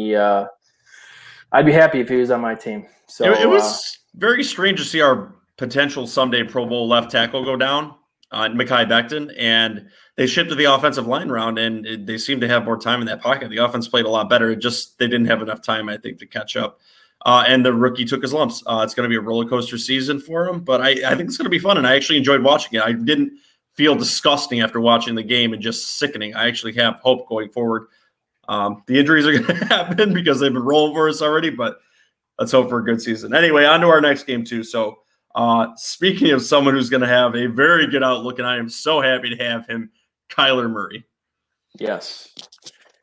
I'd be happy if he was on my team. So it was very strange to see our potential someday Pro Bowl left tackle go down, Mekhi Becton, and they shifted the offensive line around, and they seemed to have more time in that pocket. The offense played a lot better. They didn't have enough time, I think, to catch up. And the rookie took his lumps. It's going to be a roller coaster season for him, but I think it's going to be fun, and I actually enjoyed watching it. I didn't feel disgusting after watching the game and just sickening. I actually have hope going forward. The injuries are going to happen because they've been rolling for us already, but let's hope for a good season. Anyway, on to our next game too. So speaking of someone who's going to have a very good outlook, and I am so happy to have him, Kyler Murray. Yes.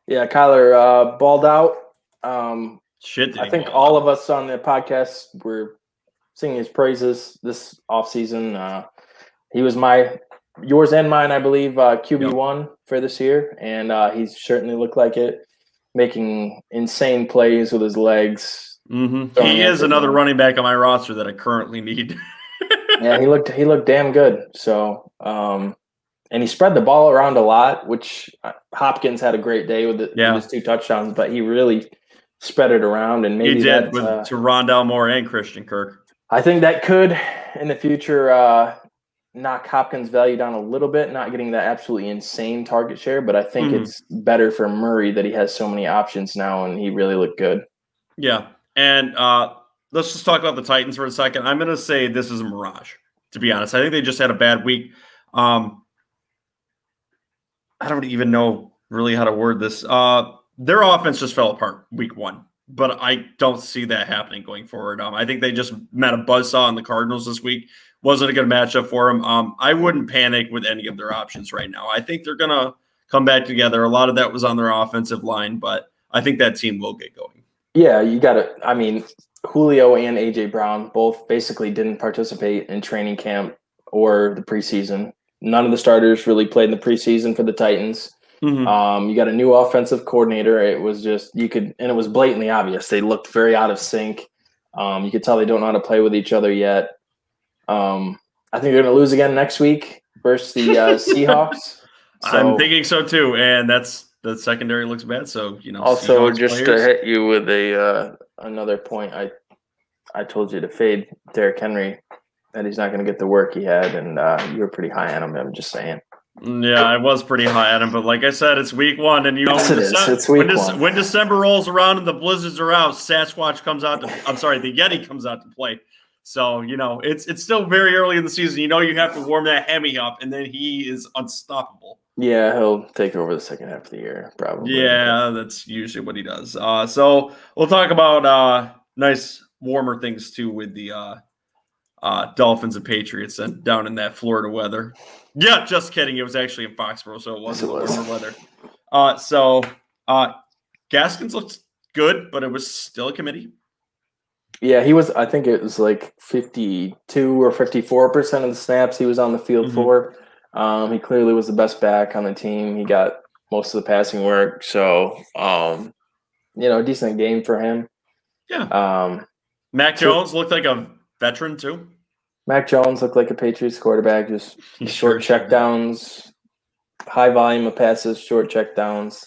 Yeah, Kyler balled out. I think all of us on the podcast were singing his praises this offseason. he was yours and mine, I believe, QB1 for this year, and he certainly looked like it, making insane plays with his legs. Mm-hmm. He is another running back on my roster that I currently need. Yeah, he looked damn good. So, and he spread the ball around a lot, which Hopkins had a great day with his 2 touchdowns, but he really spread it around, and maybe he did to Rondale Moore and Christian Kirk. I think that could, in the future, knock Hopkins' value down a little bit, not getting that absolutely insane target share, but I think it's better for Murray that he has so many options now, and he really looked good. Yeah, and let's just talk about the Titans for a second. I'm going to say this is a mirage, to be honest. I think they just had a bad week. I don't even know really how to word this. Their offense just fell apart week 1, but I don't see that happening going forward. I think they just met a buzzsaw in the Cardinals this week. Wasn't a good matchup for them. I wouldn't panic with any of their options right now. I think they're going to come back together. A lot of that was on their offensive line, but I think that team will get going. Yeah, you got to – I mean, Julio and A.J. Brown both basically didn't participate in training camp or the preseason. None of the starters really played in the preseason for the Titans. You got a new offensive coordinator. It was just – and it was blatantly obvious. They looked very out of sync. You could tell they don't know how to play with each other yet. I think they're going to lose again next week versus the Seahawks. So, I'm thinking so too, and the secondary looks bad. So Also, Seahawks just players. To hit you with another point, I told you to fade Derrick Henry, that he's not going to get the work he had, and you were pretty high on him. I'm just saying. Yeah, I was pretty high on him, but like I said, it's week 1, and yes, it's week 1. When December rolls around and the blizzards are out, Sasquatch comes out. The Yeti comes out to play. So, it's still very early in the season. You have to warm that Hemi up, and then he is unstoppable. Yeah, he'll take over the second half of the year, probably. Yeah, that's usually what he does. So we'll talk about nice, warmer things, too, with the Dolphins and Patriots and down in that Florida weather. Yeah, just kidding. It was actually in Foxborough, so it wasn't warmer weather. So Gaskins looked good, but it was still a committee. Yeah, he was. I think it was like 52 or 54% of the snaps he was on the field for. He clearly was the best back on the team. He got most of the passing work. So, a decent game for him. Yeah. Mac Jones looked like a veteran too. Mac Jones looked like a Patriots quarterback, just short checkdowns, high volume of passes, short checkdowns.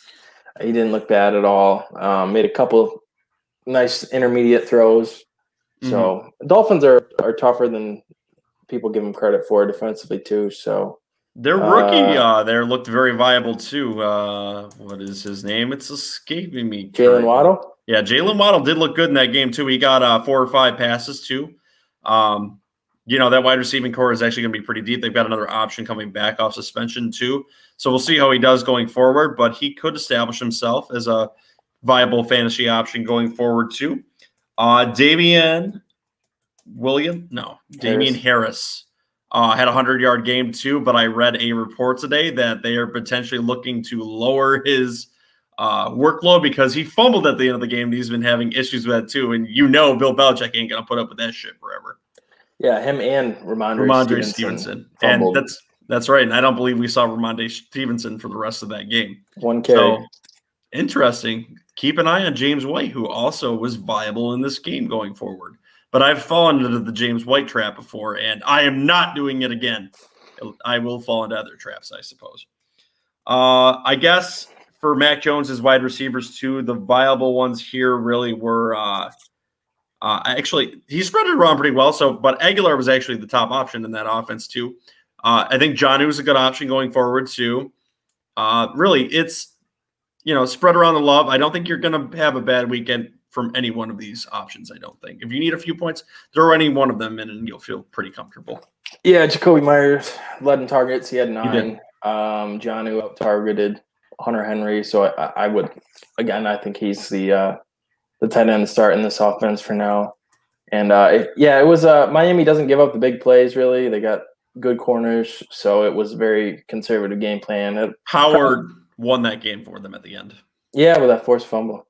He didn't look bad at all. Made a couple nice intermediate throws. So Dolphins are tougher than people give them credit for defensively too. So their rookie there looked very viable too. What is his name? It's escaping me. Jalen Waddle? Yeah, Jalen Waddle did look good in that game too. He got 4 or 5 passes too. That wide receiving core is actually going to be pretty deep. They've got another option coming back off suspension too. So we'll see how he does going forward, but he could establish himself as a viable fantasy option going forward too. Damian Harris had a 100-yard game too, but I read a report today that they are potentially looking to lower his workload because he fumbled at the end of the game. He's been having issues with that too, and Bill Belichick ain't going to put up with that shit forever. Yeah, him and Ramondre Stevenson. And that's right, and I don't believe we saw Ramondre Stevenson for the rest of that game. 1 carry. So, interesting. Keep an eye on James White, who also was viable in this game going forward. But I've fallen into the James White trap before, and I am not doing it again. I will fall into other traps, I suppose. I guess for Mac Jones' wide receivers, too, the viable ones here really were actually, he spread it around pretty well. But Aguilar was actually the top option in that offense, too. I think Jonnu is a good option going forward, too. Really, it's spread around the love. I don't think you're going to have a bad weekend from any one of these options, I don't think. If you need a few points, throw any one of them in and you'll feel pretty comfortable. Yeah, Jacoby Myers led in targets. He had 9. Jonnu out-targeted Hunter Henry. So I would – again, I think he's the tight end to start in this offense for now. And, it was Miami doesn't give up the big plays, really. They got good corners, so it was a very conservative game plan. Howard won that game for them at the end. Yeah, with that forced fumble.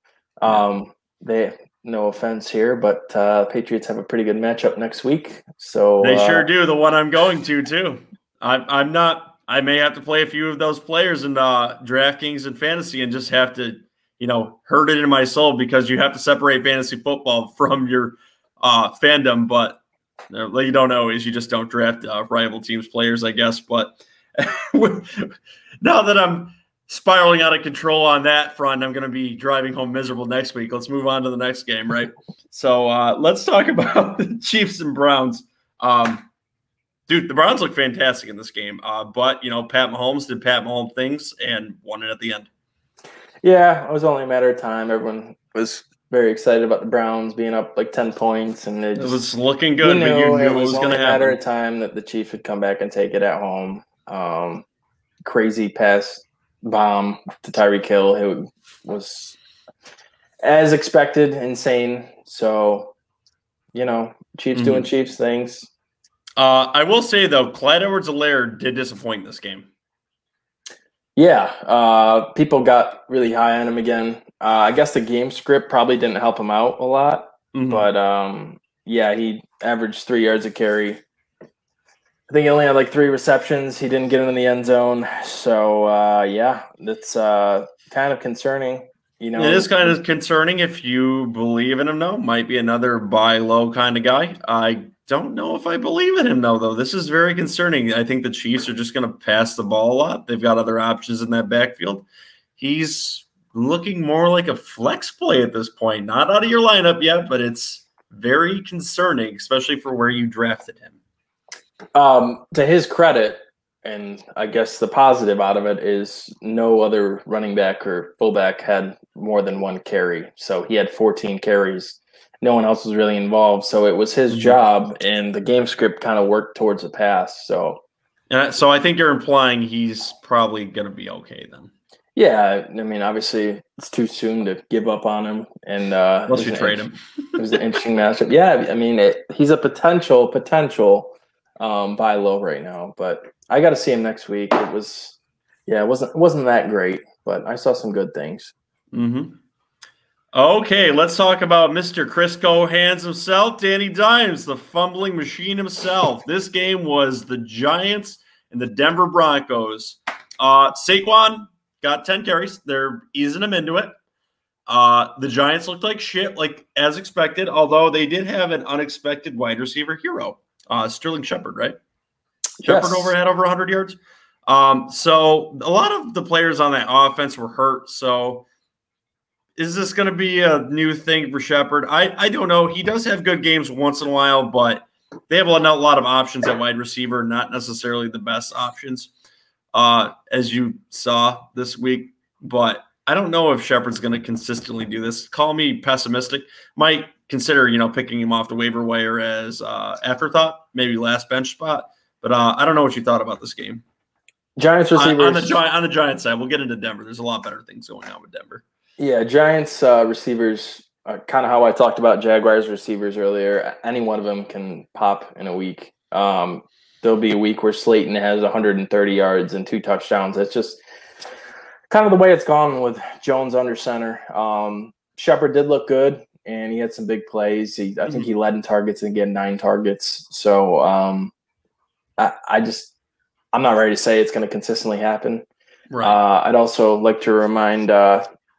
They no offense here, but Patriots have a pretty good matchup next week. So they sure do. The one I'm going to too. I'm not. I may have to play a few of those players in DraftKings and fantasy, and just have to, hurt it in my soul, because you have to separate fantasy football from your fandom. But what you don't know is you just don't draft rival teams' players, I guess. But now that I'm spiraling out of control on that front, I'm going to be driving home miserable next week. Let's move on to the next game, right? So let's talk about the Chiefs and Browns. Dude, the Browns look fantastic in this game. But, Pat Mahomes did Pat Mahomes things and won it at the end. Yeah, it was only a matter of time. Everyone was very excited about the Browns being up like 10 points. And it was looking good, but you knew it was going to happen. It was only a matter of time that the Chiefs would come back and take it at home. Crazy pass bomb to Tyreek Hill. It was, as expected, insane. So, Chiefs doing Chiefs things. I will say, though, Clyde Edwards-Helaire did disappoint this game. Yeah, people got really high on him again. I guess the game script probably didn't help him out a lot. But, he averaged 3 yards a carry. I think he only had like 3 receptions. He didn't get in the end zone. So, that's kind of concerning. It is kind of concerning if you believe in him, though. Might be another buy low kind of guy. I don't know if I believe in him, though. This is very concerning. I think the Chiefs are just going to pass the ball a lot. They've got other options in that backfield. He's looking more like a flex play at this point. Not out of your lineup yet, but it's very concerning, especially for where you drafted him. To his credit, and I guess the positive out of it is no other running back or fullback had more than 1 carry. So he had 14 carries. No one else was really involved. So it was his job, and the game script kind of worked towards the pass. So I think you're implying he's probably going to be okay then. Yeah, I mean, obviously it's too soon to give up on him. And unless you trade him. It was an interesting matchup. Yeah, I mean, he's a potential buy low right now, but I got to see him next week. It wasn't that great, but I saw some good things. Okay, let's talk about Mr. Crisco Hands himself, Danny Dimes, the fumbling machine himself. This game was the Giants and the Denver Broncos. Saquon got 10 carries. They're easing him into it. The Giants looked like shit, like as expected, although they did have an unexpected wide receiver hero, Sterling Shepard, right? Yes. Shepard had over 100 yards. So a lot of the players on that offense were hurt. So is this going to be a new thing for Shepard? I don't know. He does have good games once in a while, but they have a lot of options at wide receiver, not necessarily the best options, as you saw this week. But I don't know if Shepard's going to consistently do this. Call me pessimistic. Might consider, picking him off the waiver wire as afterthought, maybe last bench spot. But I don't know what you thought about this game. Giants receivers on the Giants side. We'll get into Denver. There's a lot better things going on with Denver. Yeah, Giants receivers are kind of how I talked about Jaguars receivers earlier. Any one of them can pop in a week. There'll be a week where Slayton has 130 yards and 2 touchdowns. That's just kind of the way it's gone with Jones under center. Shepard did look good, and he had some big plays. I think he led in targets and again 9 targets. So I'm not ready to say it's going to consistently happen. Right. I'd also like to remind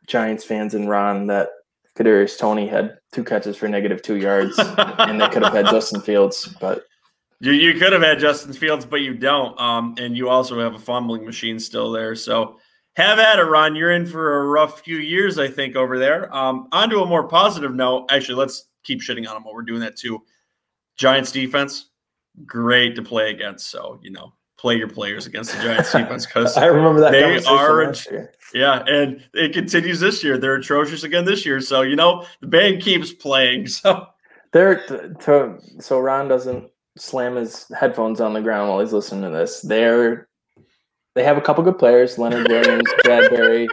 Giants fans and Ron that Kadarius Toney had 2 catches for -2 yards, and they could have had Justin Fields, but you could have had Justin Fields, but you don't. And you also have a fumbling machine still there. So have at it, Ron. You're in for a rough few years, I think, over there. On to a more positive note. Actually, let's keep shitting on them while we're doing that too. Giants defense, great to play against. So, play your players against the Giants defense because I remember that they are last year. Yeah, and it continues this year. They're atrocious again this year. So, the band keeps playing. So so Ron doesn't slam his headphones on the ground while he's listening to this. They have a couple good players, Leonard Williams, Bradbury.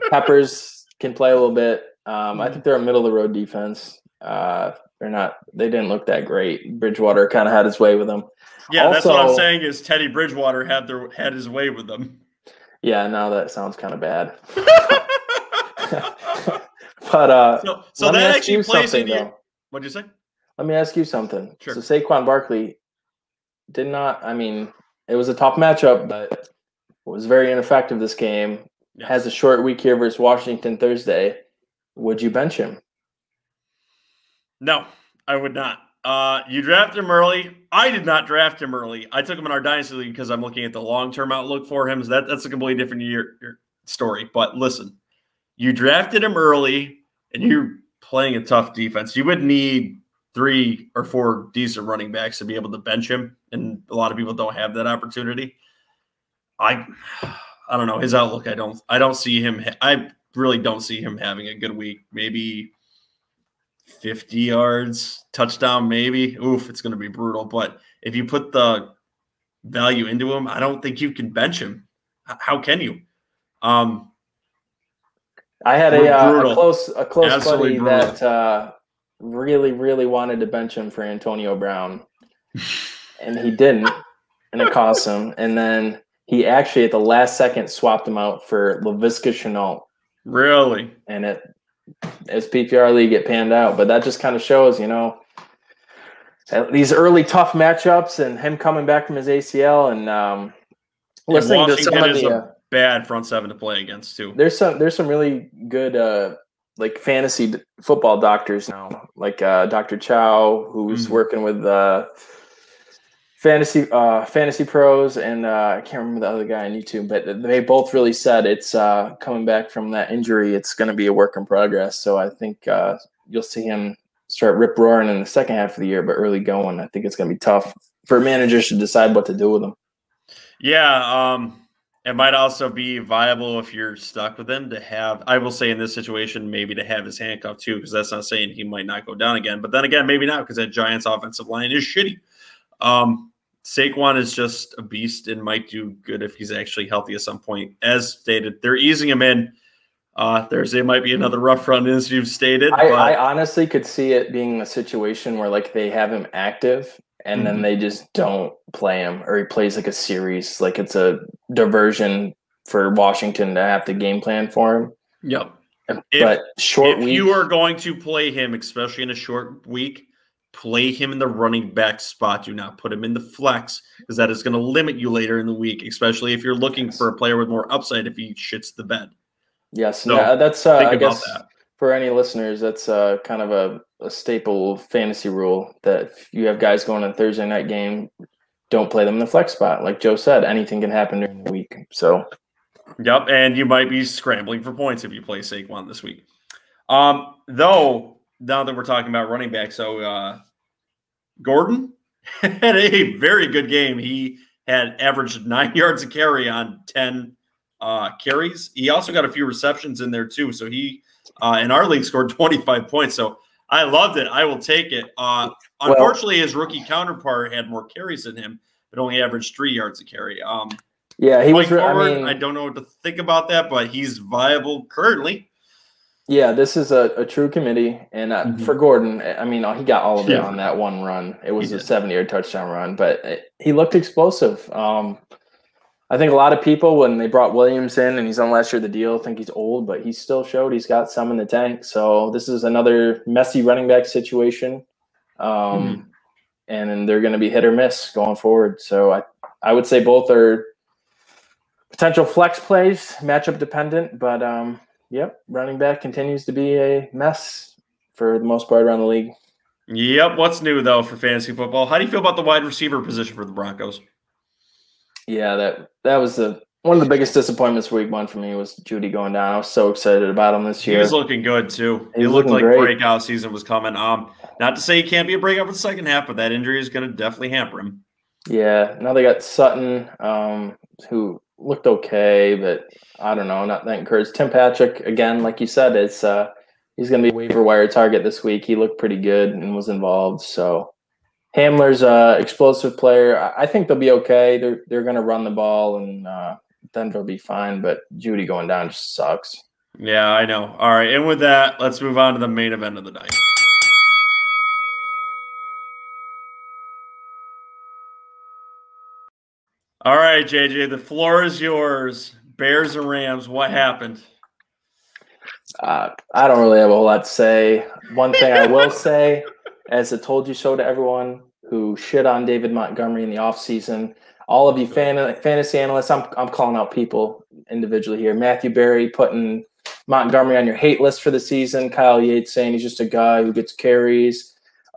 Peppers can play a little bit. I think they're a middle-of-the-road defense. They didn't look that great. Bridgewater kind of had his way with them. Yeah, that's what I'm saying is Teddy Bridgewater had his way with them. Yeah, now that sounds kind of bad. But so that actually plays in you. What'd you say? Let me ask you something. Sure. So Saquon Barkley did not. I mean, it was a tough matchup, but was very ineffective this game. Yes. Has a short week here versus Washington Thursday. Would you bench him? No, I would not. You drafted him early. I did not draft him early. I took him in our dynasty league because I'm looking at the long-term outlook for him. So that's a completely different story. But listen, you drafted him early, and you're playing a tough defense. You would need 3 or 4 decent running backs to be able to bench him, and a lot of people don't have that opportunity. I don't know his outlook. I don't see him. I really don't see him having a good week. Maybe 50 yards, touchdown, maybe. Oof, it's going to be brutal. But if you put the value into him, I don't think you can bench him. How can you? I had a close Absolutely buddy brutal. that really, really wanted to bench him for Antonio Brown, and he didn't, and it cost him. And then he actually, at the last second, swapped him out for Laviska Shenault. Really? And as PPR league, it panned out. But that just kind of shows, these early tough matchups and him coming back from his ACL and listening to some of the bad front seven to play against too. There's some really good like fantasy football doctors now, like Dr. Chow, who's working with fantasy pros, and I can't remember the other guy on YouTube, but they both really said it's coming back from that injury. It's going to be a work in progress. So I think you'll see him start rip roaring in the second half of the year, but early going, I think it's going to be tough for managers to decide what to do with him. Yeah. It might also be viable if you're stuck with him to have, I will say in this situation, maybe to have his handcuff too, because that's not saying he might not go down again. But then again, maybe not, because that Giants offensive line is shitty. Saquon is just a beast and might do good if he's actually healthy at some point. As stated, they're easing him in. Thursday might be another rough run, as you've stated. I honestly could see it being a situation where like they have him active and then they just don't play him, or he plays like a series, like it's a diversion for Washington to have to game plan for him. Yep. But if you are going to play him, especially in a short week, play him in the running back spot. Do not put him in the flex, because that is going to limit you later in the week, especially if you're looking for a player with more upside if he shits the bed. Yes, so that's I guess for any listeners, that's kind of a staple fantasy rule, that if you have guys going on a Thursday night game, don't play them in the flex spot. Like Joe said, anything can happen during the week. So, yep, and you might be scrambling for points if you play Saquon this week. Though, now that we're talking about running back, so Gordon had a very good game. He had averaged 9 yards a carry on 10 carries. He also got a few receptions in there too. So he, in our league, scored 25 points. So I loved it. I will take it. Unfortunately, his rookie counterpart had more carries than him, but only averaged 3 yards a carry. Yeah, he was. Forward, I don't know what to think about that, but he's viable currently. Yeah, this is a true committee, and for Gordon, I mean, he got all of it on that one run. It was a 70-yard touchdown run, but he looked explosive. I think a lot of people, when they brought Williams in and he's on last year of the deal, think he's old, but he still showed he's got some in the tank. So this is another messy running back situation, and they're going to be hit or miss going forward. So I would say both are potential flex plays, matchup dependent, but yep, running back continues to be a mess for the most part around the league. Yep. What's new, though, for fantasy football? How do you feel about the wide receiver position for the Broncos? Yeah, that was one of the biggest disappointments week one for me, was Jeudy going down. I was so excited about him this year. He was looking good, too. He looked like breakout season was coming. Not to say he can't be a breakout for the second half, but that injury is going to definitely hamper him. Yeah, now they got Sutton, who looked okay, but I don't know, not that encouraged. Tim Patrick, again, like you said, he's going to be a waiver wire target this week. He looked pretty good and was involved. So Hamler's explosive player. I think they'll be okay. They're going to run the ball, and Denver will be fine. But Jeudy going down just sucks. Yeah, I know. All right, and with that, let's move on to the main event of the night. All right, JJ, the floor is yours. Bears and Rams, what happened? I don't really have a whole lot to say. One thing I will say, as I told you so to everyone who shit on David Montgomery in the offseason, all of you fantasy analysts, I'm calling out people individually here. Matthew Berry putting Montgomery on your hate list for the season. Kyle Yates saying he's just a guy who gets carries.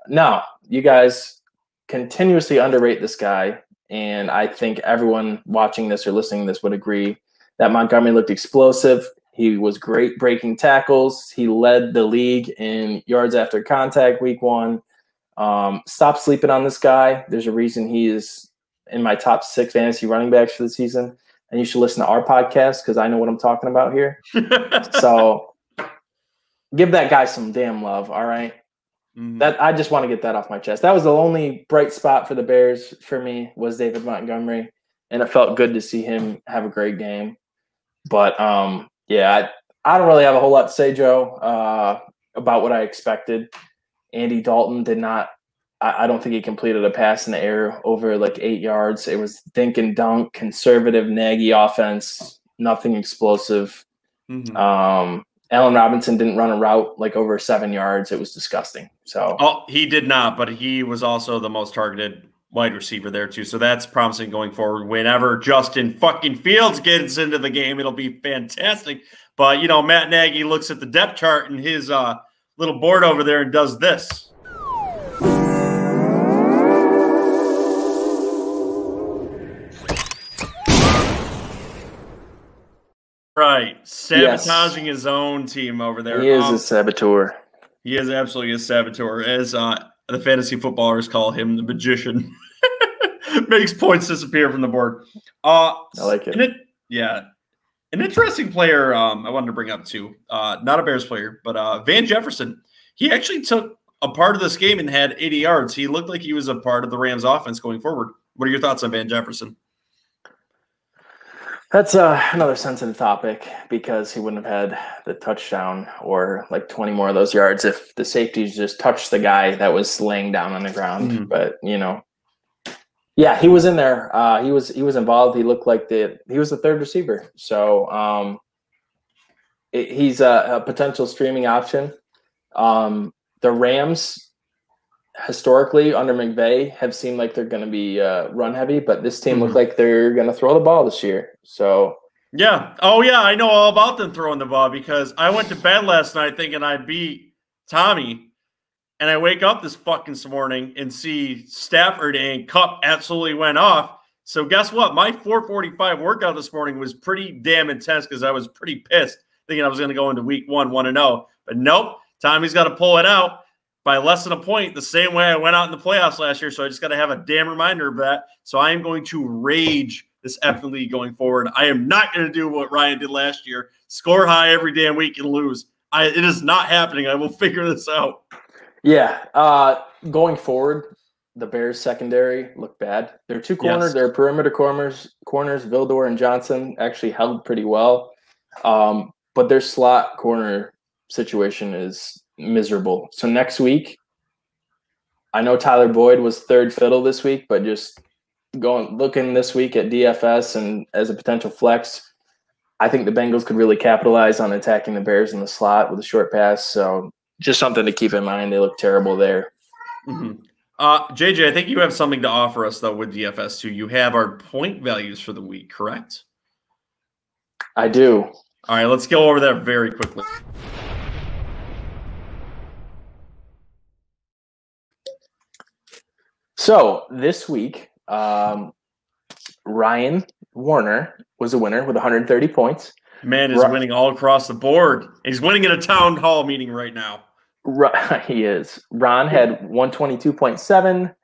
No, you guys continuously underrate this guy, and I think everyone watching this or listening to this would agree that Montgomery looked explosive. He was great breaking tackles. He led the league in yards after contact week 1. Stop sleeping on this guy. There's a reason he is in my top 6 fantasy running backs for the season. And you should listen to our podcast because I know what I'm talking about here. So give that guy some damn love, all right? That I just want to get that off my chest. That was the only bright spot for the Bears for me was David Montgomery, and it felt good to see him have a great game. But, yeah, I don't really have a whole lot to say, Joe, about what I expected. Andy Dalton did not – I don't think he completed a pass in the air over like 8 yards. It was dink and dunk, conservative, naggy offense, nothing explosive. Allen Robinson didn't run a route like over 7 yards. It was disgusting. So he did not, but he was also the most targeted wide receiver there too. So that's promising going forward. Whenever Justin fucking Fields gets into the game, it'll be fantastic. But, you know, Matt Nagy looks at the depth chart and his little board over there and does this. Right. Sabotaging his own team over there. He is a saboteur. He is absolutely a saboteur. As the fantasy footballers call him, the magician. Makes points disappear from the board. I like it. An interesting player I wanted to bring up too. Not a Bears player, but Van Jefferson. He actually took a part of this game and had 80 yards. He looked like he was a part of the Rams offense going forward. What are your thoughts on Van Jefferson? That's another sensitive topic because he wouldn't have had the touchdown or like 20 more of those yards if the safeties just touched the guy that was laying down on the ground. But, you know, yeah, he was in there. He was involved. He looked like he was the third receiver. So he's a potential streaming option. The Rams historically under McVay have seemed like they're going to be run heavy, but this team looked like they're going to throw the ball this year. So yeah. Oh yeah. I know all about them throwing the ball because I went to bed last night thinking I'd beat Tommy, and I wake up this fucking morning and see Stafford and Cup absolutely went off. So guess what? My 4:45 workout this morning was pretty damn intense because I was pretty pissed thinking I was going to go into week 1-1-0, but nope. Tommy's got to pull it out by less than a point, the same way I went out in the playoffs last year. So I just got to have a damn reminder of that. So I am going to rage this F league going forward. I am not going to do what Ryan did last year, score high every damn week and lose. It is not happening. I will figure this out. Yeah. Going forward, the Bears secondary look bad. Their two corners, their perimeter corners, Vildor and Johnson actually held pretty well. But their slot corner situation is miserable. So next week, I know Tyler Boyd was third fiddle this week, but just looking this week at DFS and as a potential flex, I think the Bengals could really capitalize on attacking the Bears in the slot with a short pass. So just something to keep in mind. They look terrible there. JJ, I think you have something to offer us though with DFS too. You have our point values for the week, correct? I do. All right, let's go over that very quickly. So this week, Ryan Warner was a winner with 130 points. Man is winning all across the board. He's winning at a town hall meeting right now. He is. Ron had 122.7.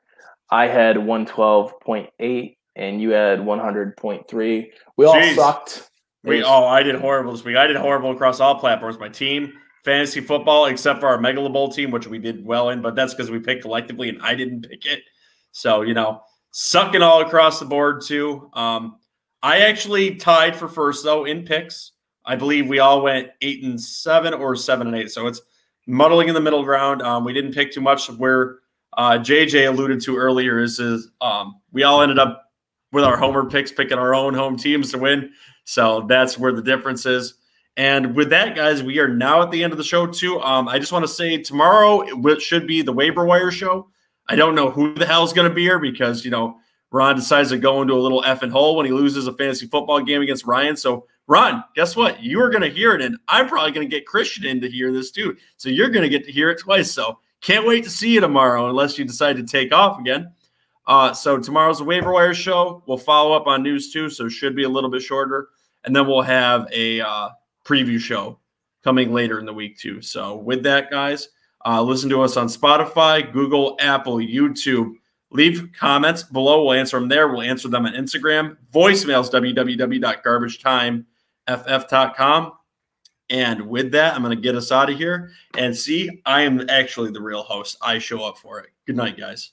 I had 112.8, and you had 100.3. We all sucked. I did horrible this week. I did horrible across all platforms. My team, fantasy football, except for our Megala Bowl team, which we did well in, but that's because we picked collectively and I didn't pick it. So, you know, sucking all across the board too. I actually tied for first though in picks. I believe we all went 8-7 or 7-8. So it's muddling in the middle ground. We didn't pick too much. Where JJ alluded to earlier is we all ended up with our homer picks, picking our own home teams to win. So that's where the difference is. And with that, guys, we are now at the end of the show too. I just want to say tomorrow it should be the waiver wire show. I don't know who the hell is going to be here because, you know, Ron decides to go into a little effing hole when he loses a fantasy football game against Ryan. So, Ron, guess what? You are going to hear it, and I'm probably going to get Christian in to hear this too. So you're going to get to hear it twice. So can't wait to see you tomorrow unless you decide to take off again. So tomorrow's a waiver wire show. We'll follow up on news too, so it should be a little bit shorter. And then we'll have a preview show coming later in the week too. So with that, guys, listen to us on Spotify, Google, Apple, YouTube. Leave comments below. We'll answer them there. We'll answer them on Instagram. Voicemails, www.garbagetime.ff.com. And with that, I'm going to get us out of here. And see, I am actually the real host. I show up for it. Good night, guys.